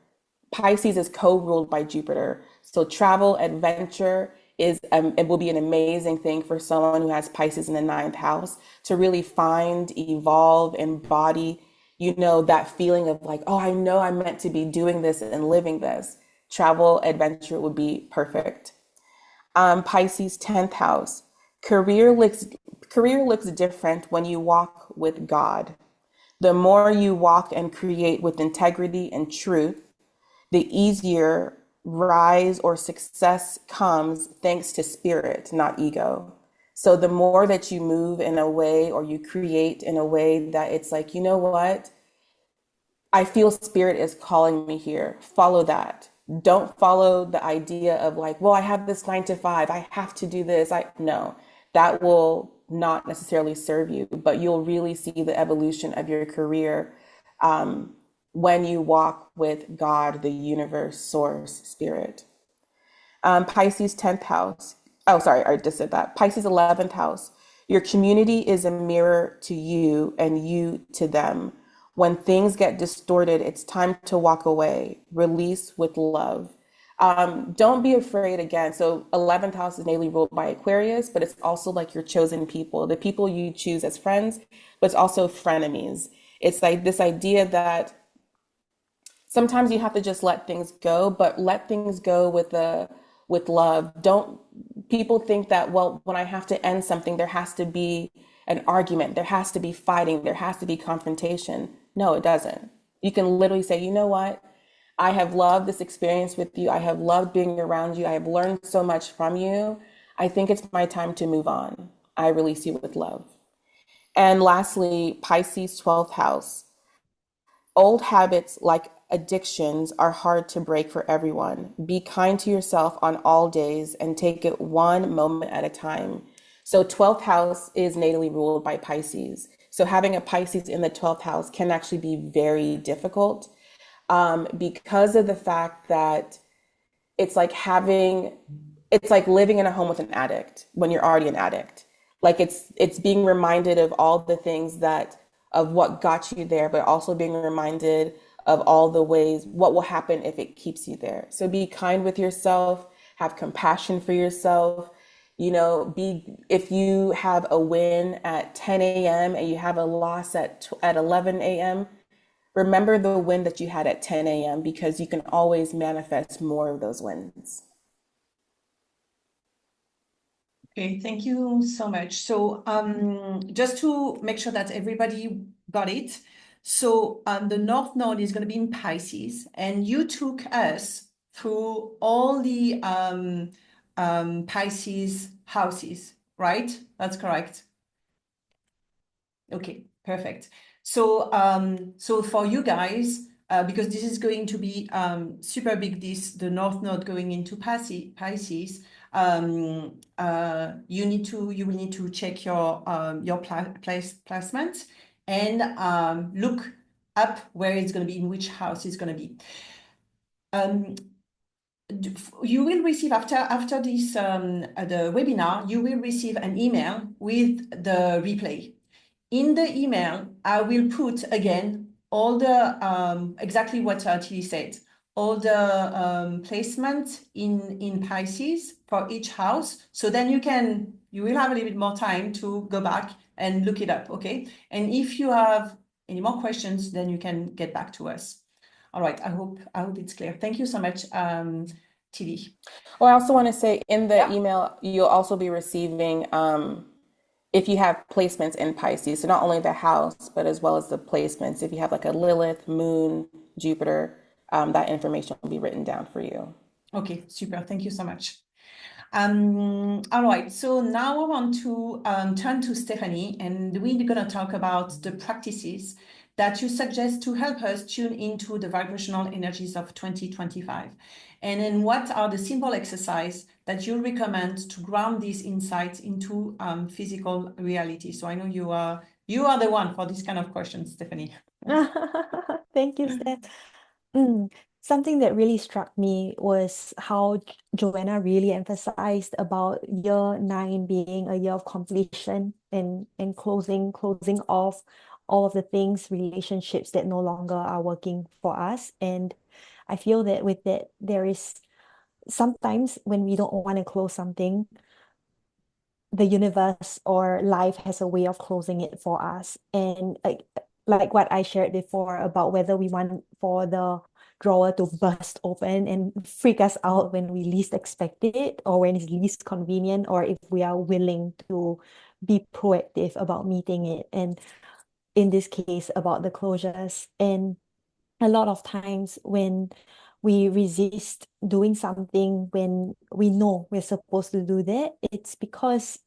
Pisces is co-ruled by Jupiter. So travel, adventure, it will be an amazing thing for someone who has Pisces in the ninth house to really find, evolve, embody, that feeling of like, oh, I know I'm meant to be doing this and living this. Travel, adventure would be perfect. Pisces 10th house, career looks different when you walk with God. The more you walk and create with integrity and truth, the easier rise or success comes thanks to spirit, not ego. So the more that you move in a way or you create in a way that it's like, you know what? I feel spirit is calling me here. Follow that. Don't follow the idea of like, well, I have this 9 to 5. I have to do this. No, that will not necessarily serve you, but you'll really see the evolution of your career when you walk with God, the universe, source, spirit. Pisces 10th house. Oh, sorry, I just said that. Pisces 11th house. Your community is a mirror to you and you to them. When things get distorted, it's time to walk away. Release with love. Don't be afraid again. So 11th house is natally ruled by Aquarius, but it's also like your chosen people, the people you choose as friends, but it's also frenemies. It's like this idea that sometimes you have to just let things go, but let things go with love. Don't people think that, well, when I have to end something, there has to be an argument, there has to be fighting, there has to be confrontation. No, it doesn't. You can literally say, you know what? I have loved this experience with you. I have loved being around you. I have learned so much from you. I think it's my time to move on. I release you with love. And lastly, Pisces 12th house. Old habits like addictions are hard to break for everyone. Be kind to yourself on all days and take it one moment at a time. So 12th house is natally ruled by Pisces. So having a Pisces in the 12th house can actually be very difficult because of the fact that it's like living in a home with an addict when you're already an addict. Like it's being reminded of all the things that of what got you there, but also being reminded of all the ways what will happen if it keeps you there. So be kind with yourself, have compassion for yourself. You know, if you have a win at 10 a.m. and you have a loss at 11 a.m., remember the win that you had at 10 a.m. because you can always manifest more of those wins. Okay, thank you so much. So just to make sure that everybody got it. So the North Node is going to be in Pisces, and you took us through all the Pisces houses, right? That's correct. Okay, perfect. So so for you guys, because this is going to be super big, the North Node going into Pisces, you will need to check your placement and look up where it's going to be, in which house it's going to be. You will receive after this the webinar, you will receive an email with the replay. In the email, I will put again all the exactly what Tillie said, all the placement in Pisces for each house. So then you will have a little bit more time to go back and look it up, okay? And if you have any more questions, then you can get back to us. All right, I hope it's clear. Thank you so much, Tillie. Well, I also want to say in the email, you'll also be receiving if you have placements in Pisces, so not only the house, but as well as the placements. If you have like a Lilith, Moon, Jupiter, that information will be written down for you. Okay, super. Thank you so much. All right, so now I want to turn to Stephanie, and we're going to talk about the practices that you suggest to help us tune into the vibrational energies of 2025. And then what are the simple exercise that you recommend to ground these insights into physical reality? So I know you are the one for this kind of questions, Stephanie. Thank you, Steph. Something that really struck me was how Joanna really emphasized about year 9 being a year of completion and closing off all of the things, relationships that no longer are working for us. And I feel that with that, there is sometimes when we don't want to close something, the universe or life has a way of closing it for us. And like what I shared before about whether we want for the drawer to burst open and freak us out when we least expect it, or when it's least convenient, or if we are willing to be proactive about meeting it. And in this case, about the closures. And a lot of times when we resist doing something when we know we're supposed to do that, it's because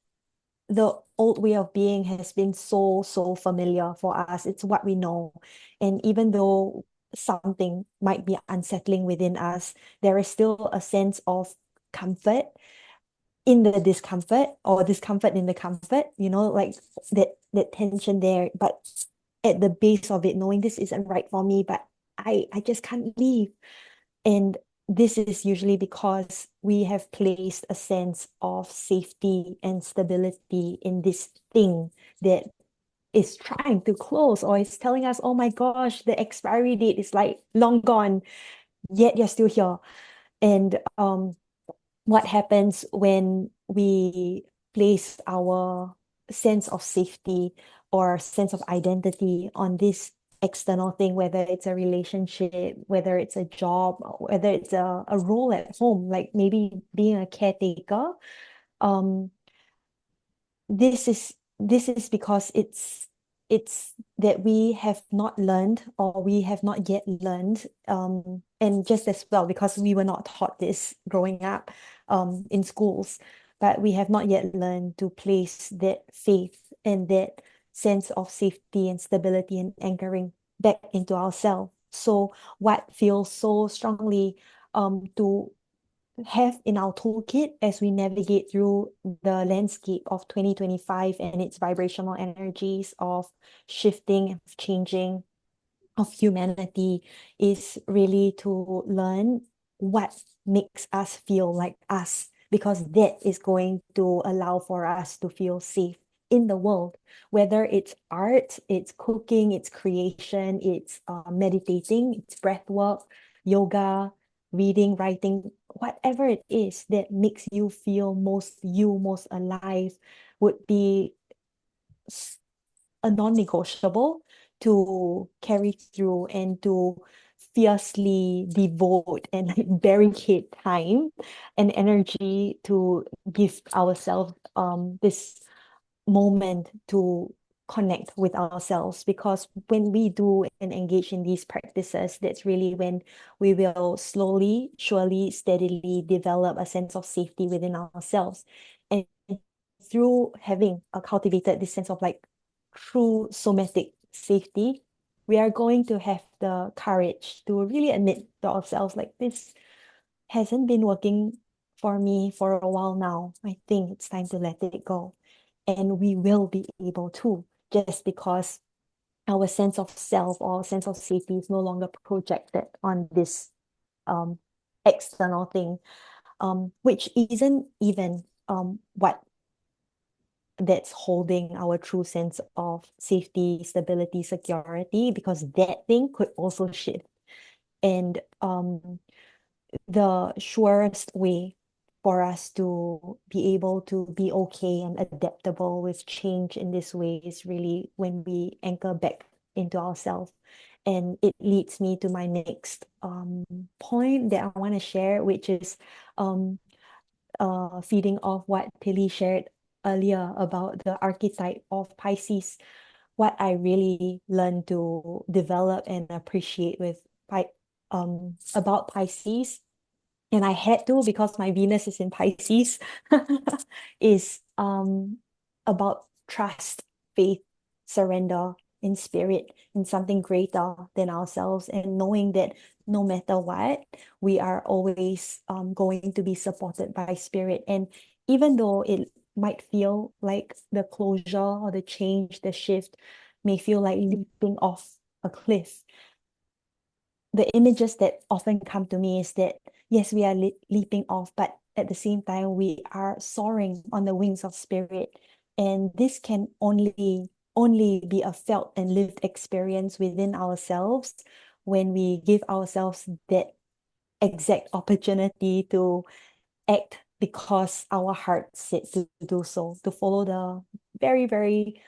the old way of being has been so familiar for us. It's what we know. And even though something might be unsettling within us, there is still a sense of comfort in the discomfort, or discomfort in the comfort, like that tension there. But at the base of it, knowing this isn't right for me, but I just can't leave. And this is usually because we have placed a sense of safety and stability in this thing that is trying to close, or is telling us, oh my gosh, the expiry date is like long gone, yet you're still here. And what happens when we place our sense of safety or sense of identity on this external thing, whether it's a relationship, whether it's a job, whether it's a role at home, like maybe being a caretaker. um this is because it's that we have not learned, or we have not yet learned, and just as well because we were not taught this growing up in schools, but we have not yet learned to place that faith and that sense of safety and stability and anchoring back into ourselves. So what feels so strongly to have in our toolkit as we navigate through the landscape of 2025 and its vibrational energies of shifting, of changing, of humanity, is really to learn what makes us feel like us, because that is going to allow for us to feel safe in the world, whether it's art, it's cooking, it's creation, it's meditating, it's breath work, yoga, reading, writing, whatever it is that makes you feel most you, most alive, would be a non-negotiable to carry through and to fiercely devote and like barricade time and energy to give ourselves this moment to connect with ourselves. Because when we do and engage in these practices, that's really when we will slowly, surely, steadily develop a sense of safety within ourselves. And through having cultivated this sense of like true somatic safety, we are going to have the courage to really admit to ourselves, like, this hasn't been working for me for a while now. I think it's time to let it go. And we will be able to, just because our sense of self or sense of safety is no longer projected on this external thing, which isn't even what that's holding our true sense of safety, stability, security, because that thing could also shift. And the surest way for us to be able to be okay and adaptable with change in this way is really when we anchor back into ourselves. And it leads me to my next point that I want to share, which is feeding off what Tillie shared earlier about the archetype of Pisces. What I really learned to develop and appreciate with about Pisces, and I had to because my Venus is in Pisces, is about trust, faith, surrender in spirit, in something greater than ourselves, and knowing that no matter what, we are always going to be supported by spirit. And even though it might feel like the closure or the change, the shift may feel like leaping off a cliff, the images that often come to me is that, yes, we are leaping off, but at the same time, we are soaring on the wings of spirit. And this can only be a felt and lived experience within ourselves when we give ourselves that exact opportunity to act because our heart said to do so, to follow the very, very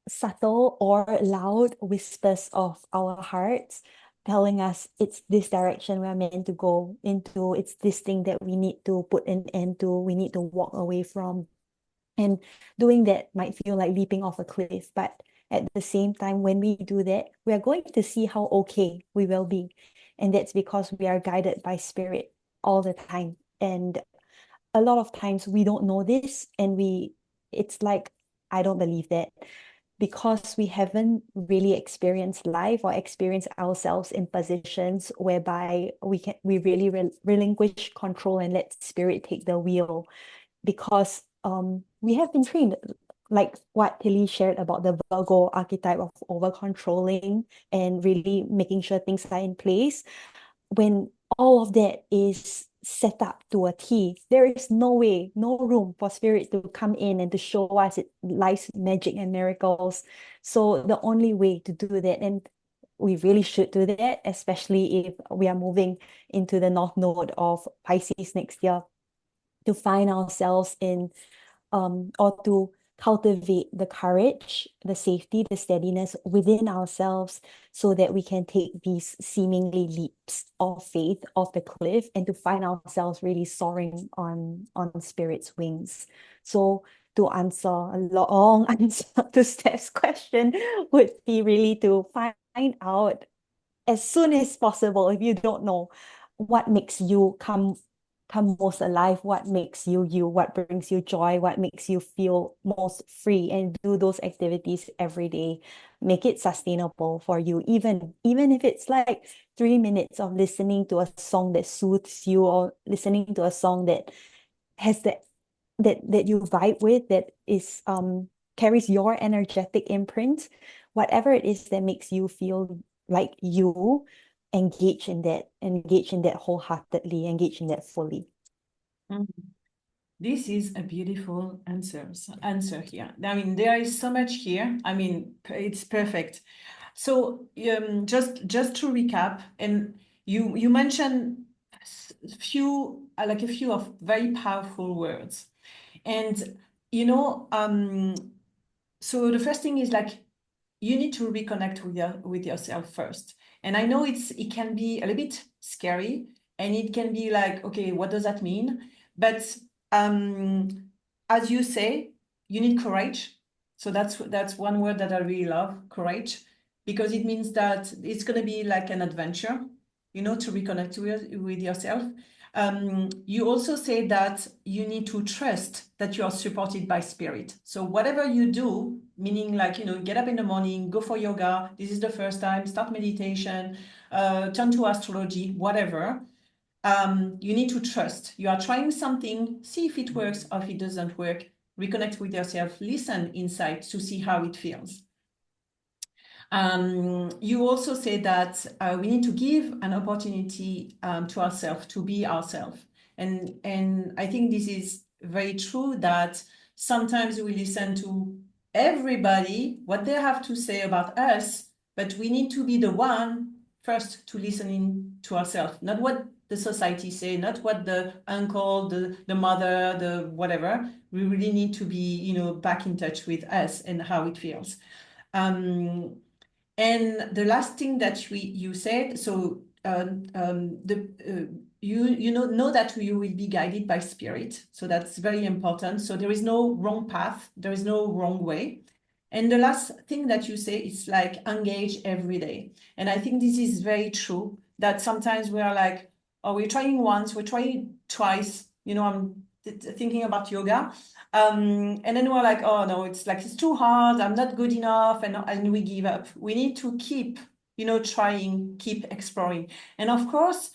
subtle or loud whispers of our hearts telling us it's this direction we're meant to go into, it's this thing that we need to put an end to, we need to walk away from. And doing that might feel like leaping off a cliff, but at the same time, when we do that, we are going to see how okay we will be. And that's because we are guided by spirit all the time. And a lot of times we don't know this, and it's like, I don't believe that, because we haven't really experienced life or experienced ourselves in positions whereby we really relinquish control and let spirit take the wheel. Because we have been trained, like what Tillie shared about the Virgo archetype of over controlling and really making sure things are in place. When all of that is set up to a T, there is no way, no room for spirit to come in and to show us life's magic and miracles. So the only way to do that, and we really should do that, especially if we are moving into the North Node of Pisces next year, to find ourselves in or to cultivate the courage, the safety, the steadiness within ourselves, so that we can take these seemingly leaps of faith off the cliff and to find ourselves really soaring on spirit's wings. So to answer a long answer to Steph's question would be really to find out as soon as possible, if you don't know, what makes you come most alive, what makes you you, what brings you joy, what makes you feel most free, and do those activities every day. Make it sustainable for you, even if it's like 3 minutes of listening to a song that soothes you, or listening to a song that has that you vibe with, that is carries your energetic imprint. Whatever it is that makes you feel like you, engage in that wholeheartedly, engage in that fully. Mhm. This is a beautiful answer here. I mean, there is so much here. I mean, it's perfect. So just to recap, and you mentioned a few of very powerful words, and so the first thing is like, you need to reconnect with yourself first. And I know it can be a little bit scary, and it can be like, okay, what does that mean? But as you say, you need courage. So that's one word that I really love, courage, because it means that it's going to be like an adventure, to reconnect with yourself. You also say that you need to trust that you are supported by spirit. So whatever you do, meaning like, get up in the morning, go for yoga, this is the first time, start meditation, turn to astrology, whatever, you need to trust. You are trying something, see if it works or if it doesn't work, reconnect with yourself, listen inside to see how it feels. You also say that we need to give an opportunity to ourselves to be ourselves. And I think this is very true, that sometimes we listen to everybody, what they have to say about us, but we need to be the one first to listening to ourselves, not what the society say, not what the uncle, the mother, the whatever. We really need to be, back in touch with us and how it feels. And the last thing that you said, so you know that you will be guided by spirit. So that's very important. So there is no wrong path. There is no wrong way. And the last thing that you say is like, engage every day. And I think this is very true, that sometimes we are like, oh, we're trying once, we're trying twice. I'm thinking about yoga. And then we're like, oh no, it's too hard, I'm not good enough, and we give up. We need to keep, trying, keep exploring. And of course,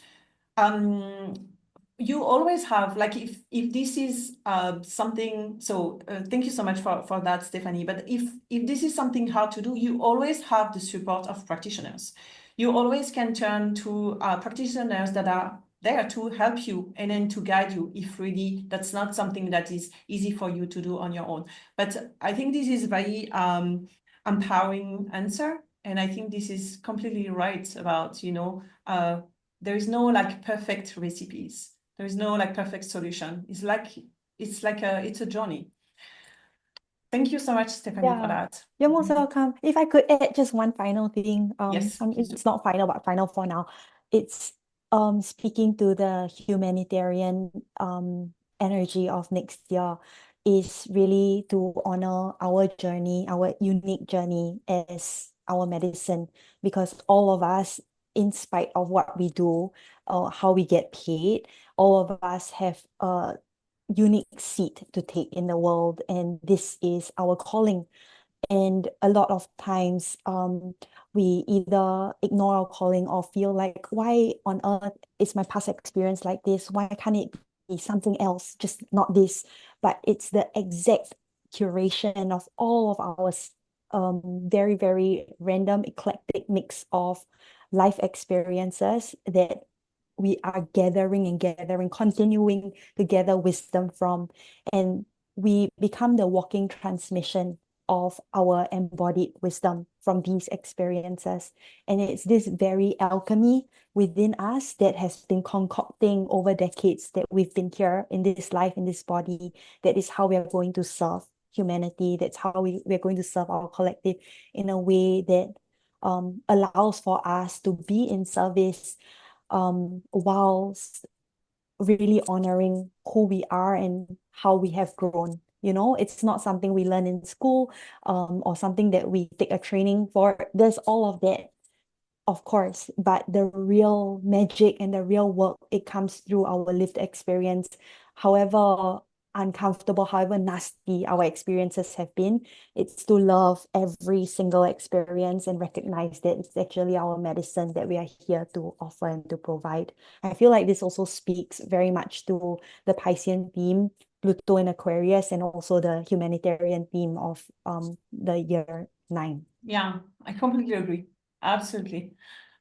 you always have, like, if this is something, so thank you so much for that, Stephanie. But if this is something hard to do, you always have the support of practitioners. You always can turn to practitioners that are there to help you and then to guide you if really that's not something that is easy for you to do on your own. But I think this is very empowering answer. And I think this is completely right about, there is no like perfect recipes. There is no like perfect solution. It's a journey. Thank you so much, Stephanie, for that. You're most welcome. If I could add just one final thing, Yes, please do. it's not final, but final for now. It's speaking to the humanitarian energy of next year, is really to honor our journey, our unique journey as our medicine, because all of us in spite of what we do or how we get paid, all of us have a unique seat to take in the world, and this is our calling. And a lot of times, we either ignore our calling or feel like, why on earth is my past experience like this? Why can't it be something else, just not this? But it's the exact curation of all of our very, very random, eclectic mix of life experiences that we are gathering and gathering, continuing to gather wisdom from. And we become the walking transmission of our embodied wisdom from these experiences. And it's this very alchemy within us that has been concocting over decades that we've been here in this life, in this body. That is how we are going to serve humanity. That's how we're going to serve our collective in a way that allows for us to be in service whilst really honoring who we are and how we have grown. You know, it's not something we learn in school or something that we take a training for. There's all of that, of course, but the real magic and the real work, it comes through our lived experience. However uncomfortable, however nasty our experiences have been, it's to love every single experience and recognize that it's actually our medicine that we are here to offer and to provide. I feel like this also speaks very much to the Piscean theme, Pluto in Aquarius, and also the humanitarian theme of the year 9. Yeah, I completely agree. Absolutely.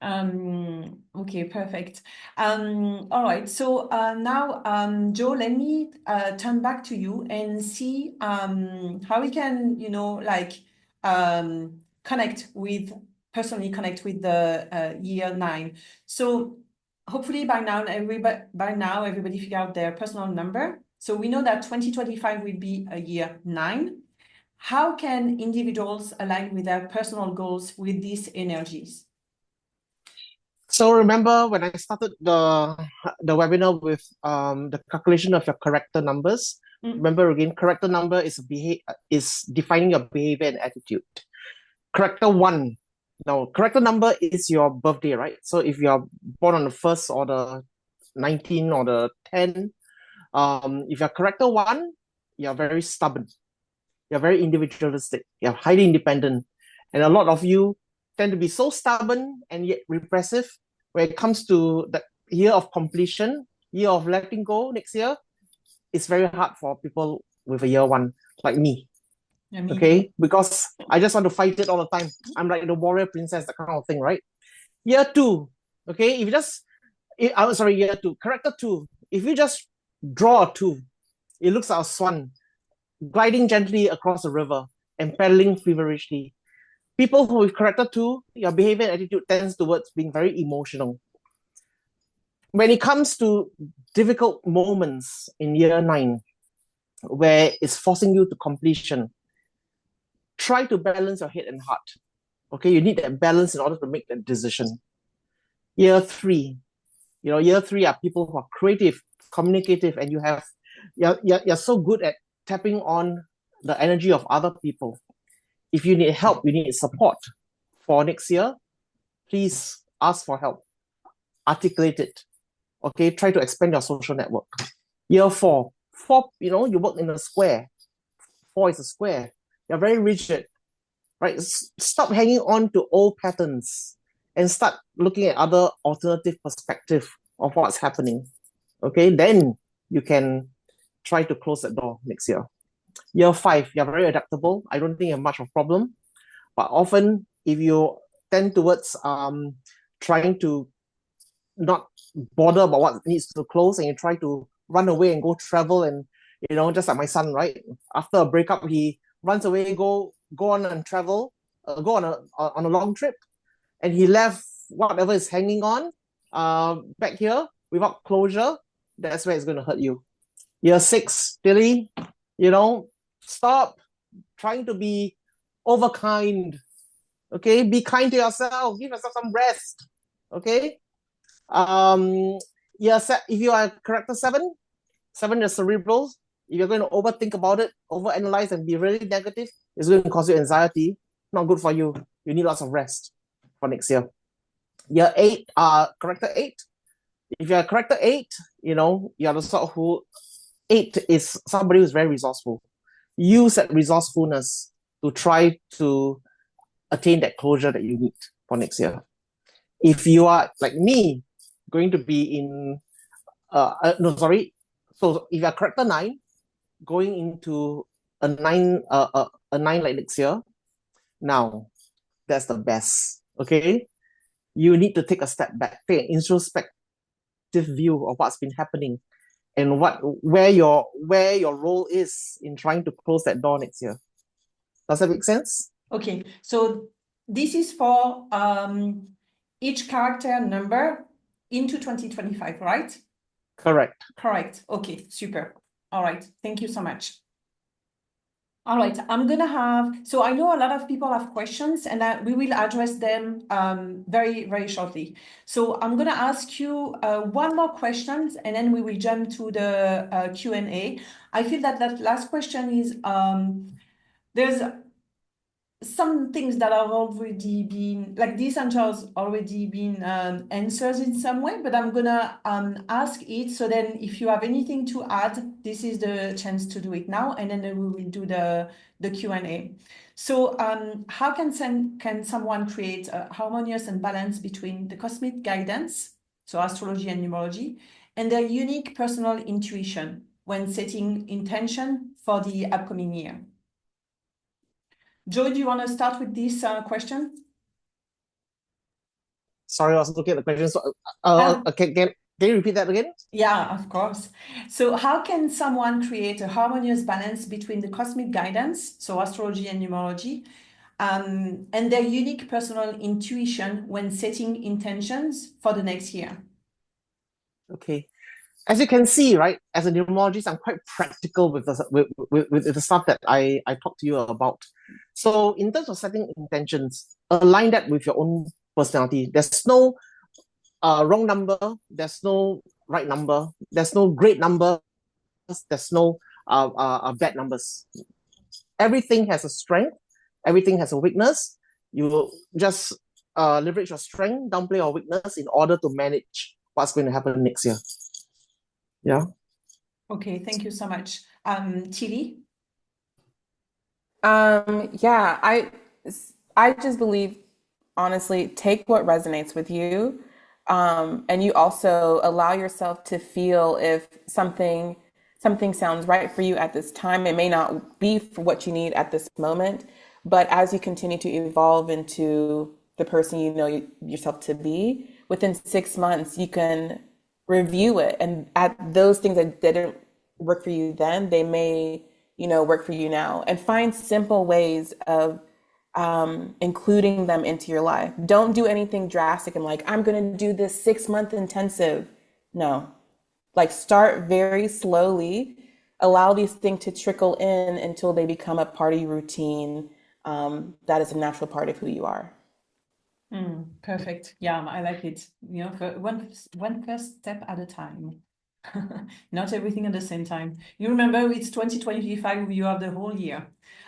Okay, perfect. All right. So now, Joe, let me turn back to you and see how we can, personally connect with the year 9. So hopefully by now everybody figure out their personal number. So we know that 2025 will be a year 9. How can individuals align with their personal goals with these energies? So remember when I started the webinar with the calculation of your character numbers. Remember again, character number is defining your behavior and attitude. Character 1. Now, character number is your birthday, right? So if you are born on the 1st or the 19 or the 10, if you're character 1, you're very stubborn. You're very individualistic. You're highly independent. And a lot of you tend to be so stubborn and yet repressive when it comes to the year of completion, year of letting go next year. It's very hard for people with a year 1 like me. Yeah, me okay? too. Because I just want to fight it all the time. I'm like the warrior princess, that kind of thing, right? Year 2, okay? Year 2, character 2. If you just draw a 2, it looks like a swan gliding gently across the river and paddling feverishly. People who with character 2, your behavior and attitude tends towards being very emotional. When it comes to difficult moments in year 9, where it's forcing you to completion, try to balance your head and heart. Okay, you need that balance in order to make that decision. Year 3, year 3 are people who are creative, communicative, and you're so good at tapping on the energy of other people. If you need help, you need support for next year, please ask for help. Articulate it. Okay, try to expand your social network. Year 4, you work in a square. 4 is a square. You're very rigid, right? Stop hanging on to old patterns and start looking at other alternative perspective of what's happening. Okay, then you can try to close that door next year. Year 5, you're very adaptable. I don't think you have much of a problem. But often, if you tend towards trying to not bother about what needs to close and you try to run away and go travel and, just like my son, right? After a breakup, he runs away, go on and travel, go on a long trip. And he left whatever is hanging on back here without closure. That's where it's going to hurt you. Year 6, Tillie, stop trying to be overkind. Okay, be kind to yourself. Give yourself some rest. Okay. If you are character 7 is cerebral. If you're going to overthink about it, overanalyze, and be really negative, it's going to cause you anxiety. Not good for you. You need lots of rest for next year. You're eight, character eight. If you're a character eight, you know, you're the sort who eight is somebody who's very resourceful. Use that resourcefulness to try to attain that closure that you need for next year. If you are like me, going to be in no, sorry. So if you're character nine, going into a nine like next year, now that's the best. Okay, you need to take a step back, take an introspective view of what's been happening and where your role is in trying to close that door next year. Does that make sense? Okay, so this is for each character number into 2025, right? Correct. Correct. Okay, super. All right, thank you so much. All right, I'm gonna have, so I know a lot of people have questions and we will address them very, very shortly. So I'm gonna ask you one more question and then we will jump to the Q&A. I feel that that last question is, there's some things that are already been, like these answers already been answered in some way, but I'm gonna ask it. So then if you have anything to add, this is the chance to do it now, and then we will do the Q&A. So how can someone create a harmonious and balance between the cosmic guidance, so astrology and numerology, and their unique personal intuition when setting intention for the upcoming year? Joy, do you want to start with this question? Sorry, I was looking at the question. So, can you repeat that again? Yeah, of course. So how can someone create a harmonious balance between the cosmic guidance, so astrology and numerology, and their unique personal intuition when setting intentions for the next year? Okay. As you can see, right, as a numerologist, I'm quite practical with the stuff that I talk to you about. So in terms of setting intentions, align that with your own personality. There's no wrong number, there's no right number, there's no great numbers, there's no bad numbers. Everything has a strength, everything has a weakness. You will just leverage your strength, downplay your weakness in order to manage what's going to happen next year. Yeah. Okay, thank you so much. Tillie? Yeah, I just believe, honestly, take what resonates with you. And you also allow yourself to feel if something sounds right for you at this time. It may not be for what you need at this moment, but as you continue to evolve into the person you know yourself to be, within 6 months, you can review it. And at those things that didn't work for you then, they may, work for you now. And find simple ways of including them into your life. Don't do anything drastic and like, I'm going to do this 6-month intensive. No, like start very slowly, allow these things to trickle in until they become a part of your routine. That is a natural part of who you are. Perfect. Yeah, I like it. For one first step at a time. Not everything at the same time. You remember it's 2025, you have the whole year.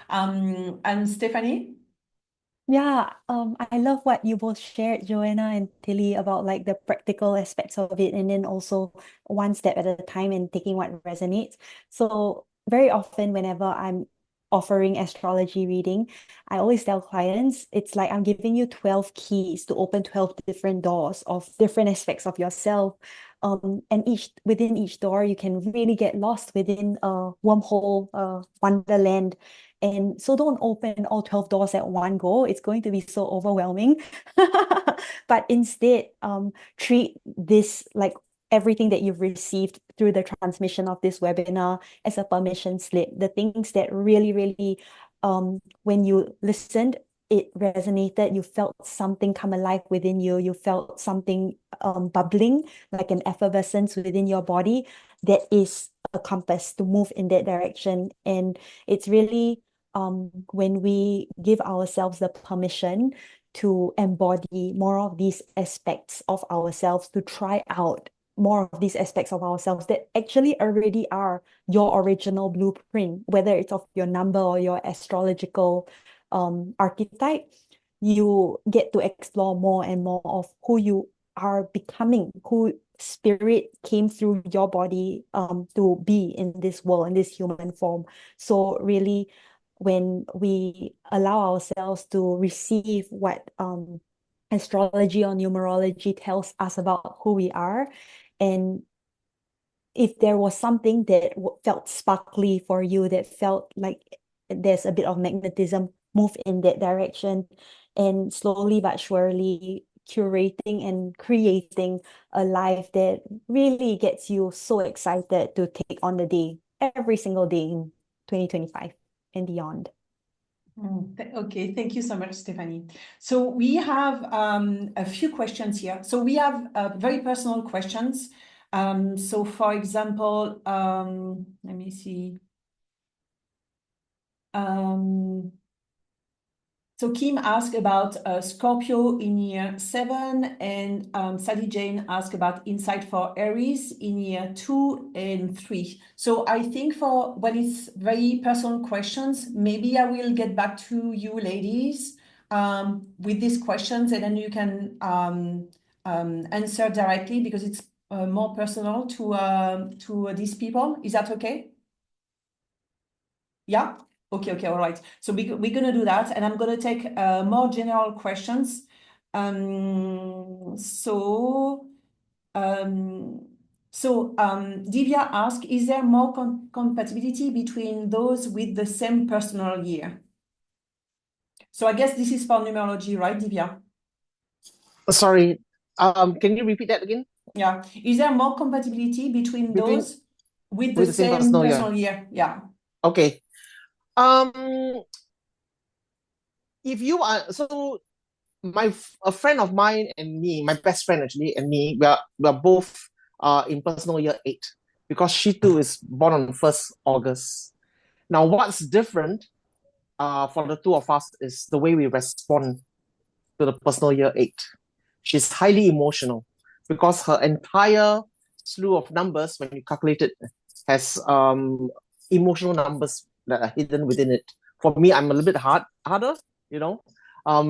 And Stephanie? Yeah, I love what you both shared, Joanna and Tillie, about like the practical aspects of it, and then also one step at a time and taking what resonates. So very often, whenever I'm offering astrology reading, I always tell clients it's like I'm giving you 12 keys to open 12 different doors of different aspects of yourself. And within each door, you can really get lost within a wormhole, wonderland. And so don't open all 12 doors at one go. It's going to be so overwhelming. But instead, treat this like everything that you've received through the transmission of this webinar as a permission slip. The things that really, really, when you listened, it resonated, you felt something come alive within you, you felt something bubbling, like an effervescence within your body, that is a compass to move in that direction. And it's really when we give ourselves the permission to embody more of these aspects of ourselves, to try out more of these aspects of ourselves that actually already are your original blueprint, whether it's of your number or your astrological archetype, you get to explore more and more of who you are becoming, who spirit came through your body to be in this world, in this human form. So really, when we allow ourselves to receive what astrology or numerology tells us about who we are, and if there was something that felt sparkly for you, that felt like there's a bit of magnetism, move in that direction, and slowly but surely curating and creating a life that really gets you so excited to take on the day, every single day in 2025 and beyond. Okay, thank you so much, Stephanie. So we have a few questions here. So we have very personal questions. So for example, let me see. So Kim asked about Scorpio in year 7, and Sally Jane asked about insight for Aries in year 2 and 3. So I think for when it's very personal questions, maybe I will get back to you ladies with these questions, and then you can answer directly because it's more personal to these people. Is that okay? Yeah? Okay, all right. So we're going to do that, and I'm going to take more general questions. Divya asked, is there more compatibility between those with the same personal year? So I guess this is for numerology, right, Divya? Sorry, can you repeat that again? Yeah. Is there more compatibility between those with the same same personal year? personal year? Yeah. Okay. If you are a friend of mine and me, my best friend actually, and me, we're both in personal year 8 because she too is born on 1st August. Now, what's different for the two of us is the way we respond to the personal year 8. She's highly emotional because her entire slew of numbers, when you calculate it, has emotional numbers that are hidden within it. For me, I'm a little bit harder, you know.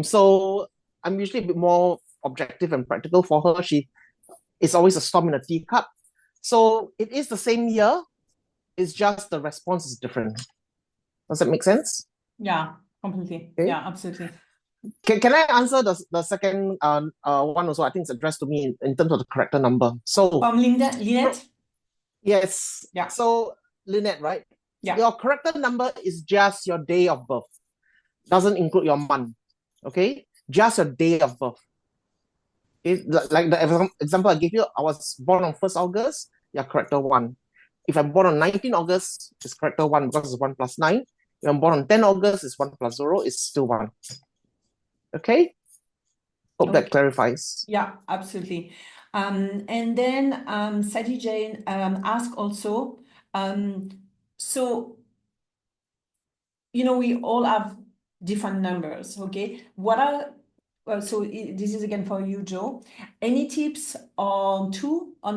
So I'm usually a bit more objective and practical. For her, she is always a storm in a teacup. So it is the same year, it's just the response is different. Does that make sense? Yeah, completely. Okay. Yeah, absolutely. Can I answer the second one also? I think it's addressed to me in terms of the character number. So From Lynette? Yes. Yeah. So Lynette, right? Yeah. Your character number is just your day of birth. Doesn't include your month. Okay? Just your day of birth. Okay? Like the example I gave you, I was born on 1st August, you're character 1. If I'm born on 19 August, it's character 1 because it's 1 plus 9. If I'm born on 10 August, it's 1 plus 0, it's still 1. Okay? Hope that clarifies. Yeah, absolutely. And then Sadie Jane asked also, so, we all have different numbers, okay? What are, this is again for you, Joe. Any tips on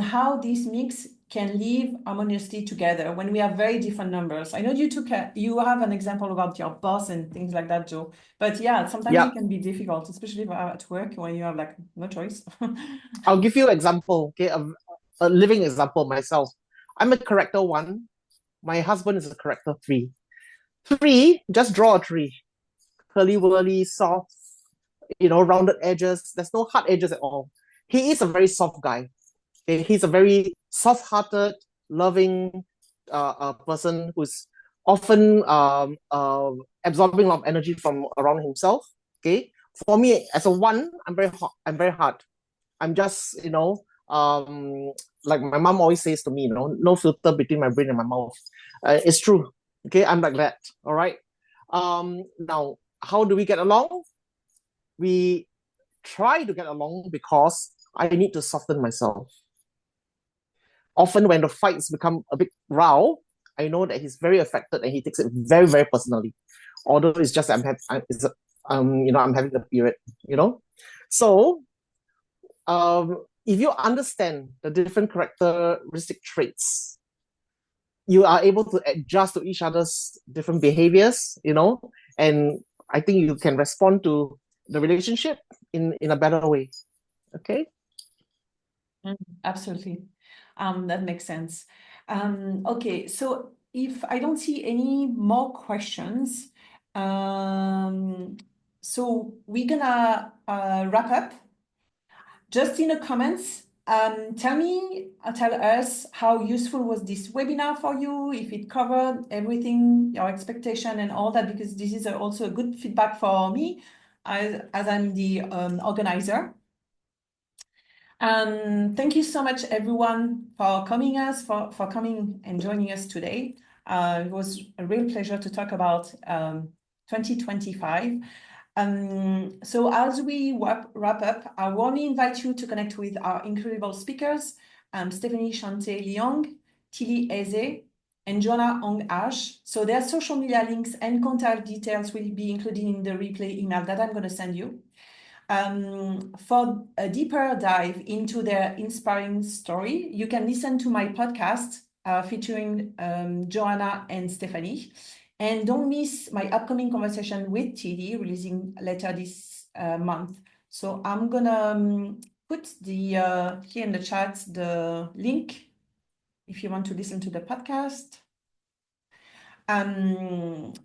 how this mix can live harmoniously together when we have very different numbers? I know you have an example about your boss and things like that, Joe. But yeah, sometimes it can be difficult, especially at work when you have like no choice. I'll give you an example, okay? A living example myself. I'm a character 1. My husband is a character 3. 3, just draw a tree. Curly whirly, soft, rounded edges. There's no hard edges at all. He is a very soft guy. Okay? He's a very soft-hearted, loving person who's often absorbing a lot of energy from around himself. Okay, for me as a 1, I'm very hard. I'm just like my mom always says to me, no filter between my brain and my mouth. It's true. Okay, I'm like that. All right. Now, how do we get along? We try to get along because I need to soften myself. Often when the fights become a bit row, I know that he's very affected and he takes it very, very personally. Although it's just I'm having a period, So if you understand the different characteristic traits, you are able to adjust to each other's different behaviors, and I think you can respond to the relationship in a better way. Okay. Absolutely. That makes sense. Okay, so if I don't see any more questions, so we're gonna wrap up. Just in the comments, tell us how useful was this webinar for you, if it covered everything, your expectation and all that, because this is also a good feedback for me as I'm the organizer. Thank you so much, everyone, for coming and joining us today. It was a real pleasure to talk about 2025. So as we wrap up, I warmly invite you to connect with our incredible speakers, Stephanie Chaunte-Leong, Tillie Eze, and Joanna Ong-Ash. So their social media links and contact details will be included in the replay email that I'm going to send you. For a deeper dive into their inspiring story, you can listen to my podcast featuring Joanna and Stephanie. And don't miss my upcoming conversation with Tillie, releasing later this month. So I'm gonna put the here in the chat the link if you want to listen to the podcast. And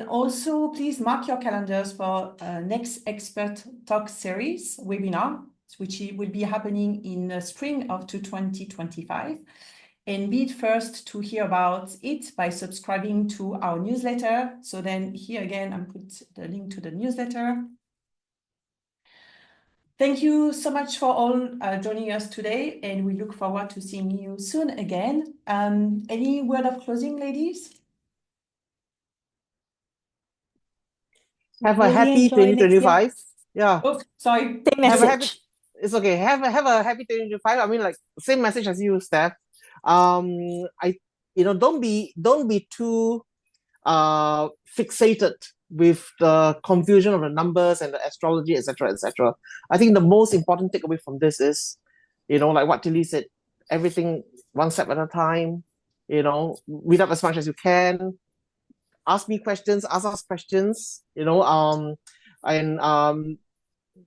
also, please mark your calendars for next Expert Talk series webinar, which will be happening in the spring of 2025. And be the first to hear about it by subscribing to our newsletter. So then here again, I'm put the link to the newsletter. Thank you so much for all joining us today, and we look forward to seeing you soon again. Any word of closing, ladies? Have a Really happy enjoy next year. 2025. Yeah. Oh, sorry. Same Have a happy. message. It's okay. Have a happy 2025. I mean, like same message as you, Steph. Don't be too fixated with the confusion of the numbers and the astrology, etc., etc. I think the most important takeaway from this is, like what Tillie said, everything one step at a time. Read up as much as you can. Ask me questions. Ask us questions. And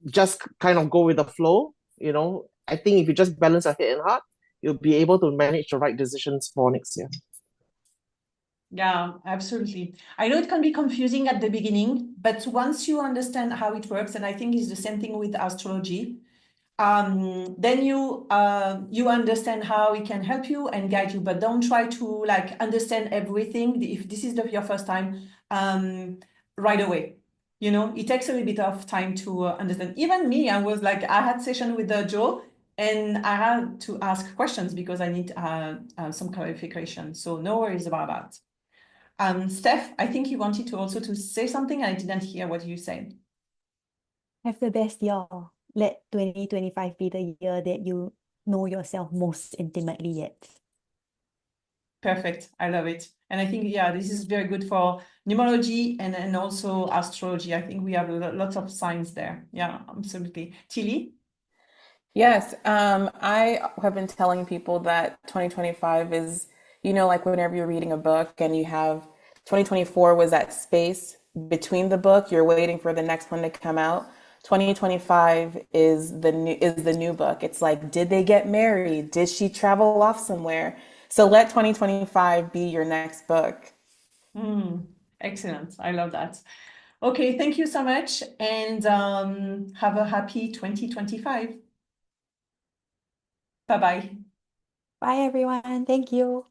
just kind of go with the flow. I think if you just balance your head and heart, you'll be able to manage the right decisions for next year. Yeah, absolutely. I know it can be confusing at the beginning, but once you understand how it works, and I think it's the same thing with astrology, then you understand how it can help you and guide you, but don't try to understand everything if this is your first time right away. It takes a little bit of time to understand. Even me, I had session with Joe, and I had to ask questions because I need some clarification. So no worries about that. Steph, I think you wanted to also to say something. I didn't hear what you said. Have the best year. Let 2025 be the year that you know yourself most intimately yet. Perfect. I love it. And I think, yeah, this is very good for numerology and also astrology. I think we have lots of signs there. Yeah, absolutely. Tillie? Yes, I have been telling people that 2025 is, like whenever you're reading a book and you have 2024 was that space between the book, you're waiting for the next one to come out. 2025 is the new book. It's like, did they get married? Did she travel off somewhere? So let 2025 be your next book. Excellent. I love that. Okay, thank you so much, and have a happy 2025. Bye-bye. Bye, everyone. Thank you.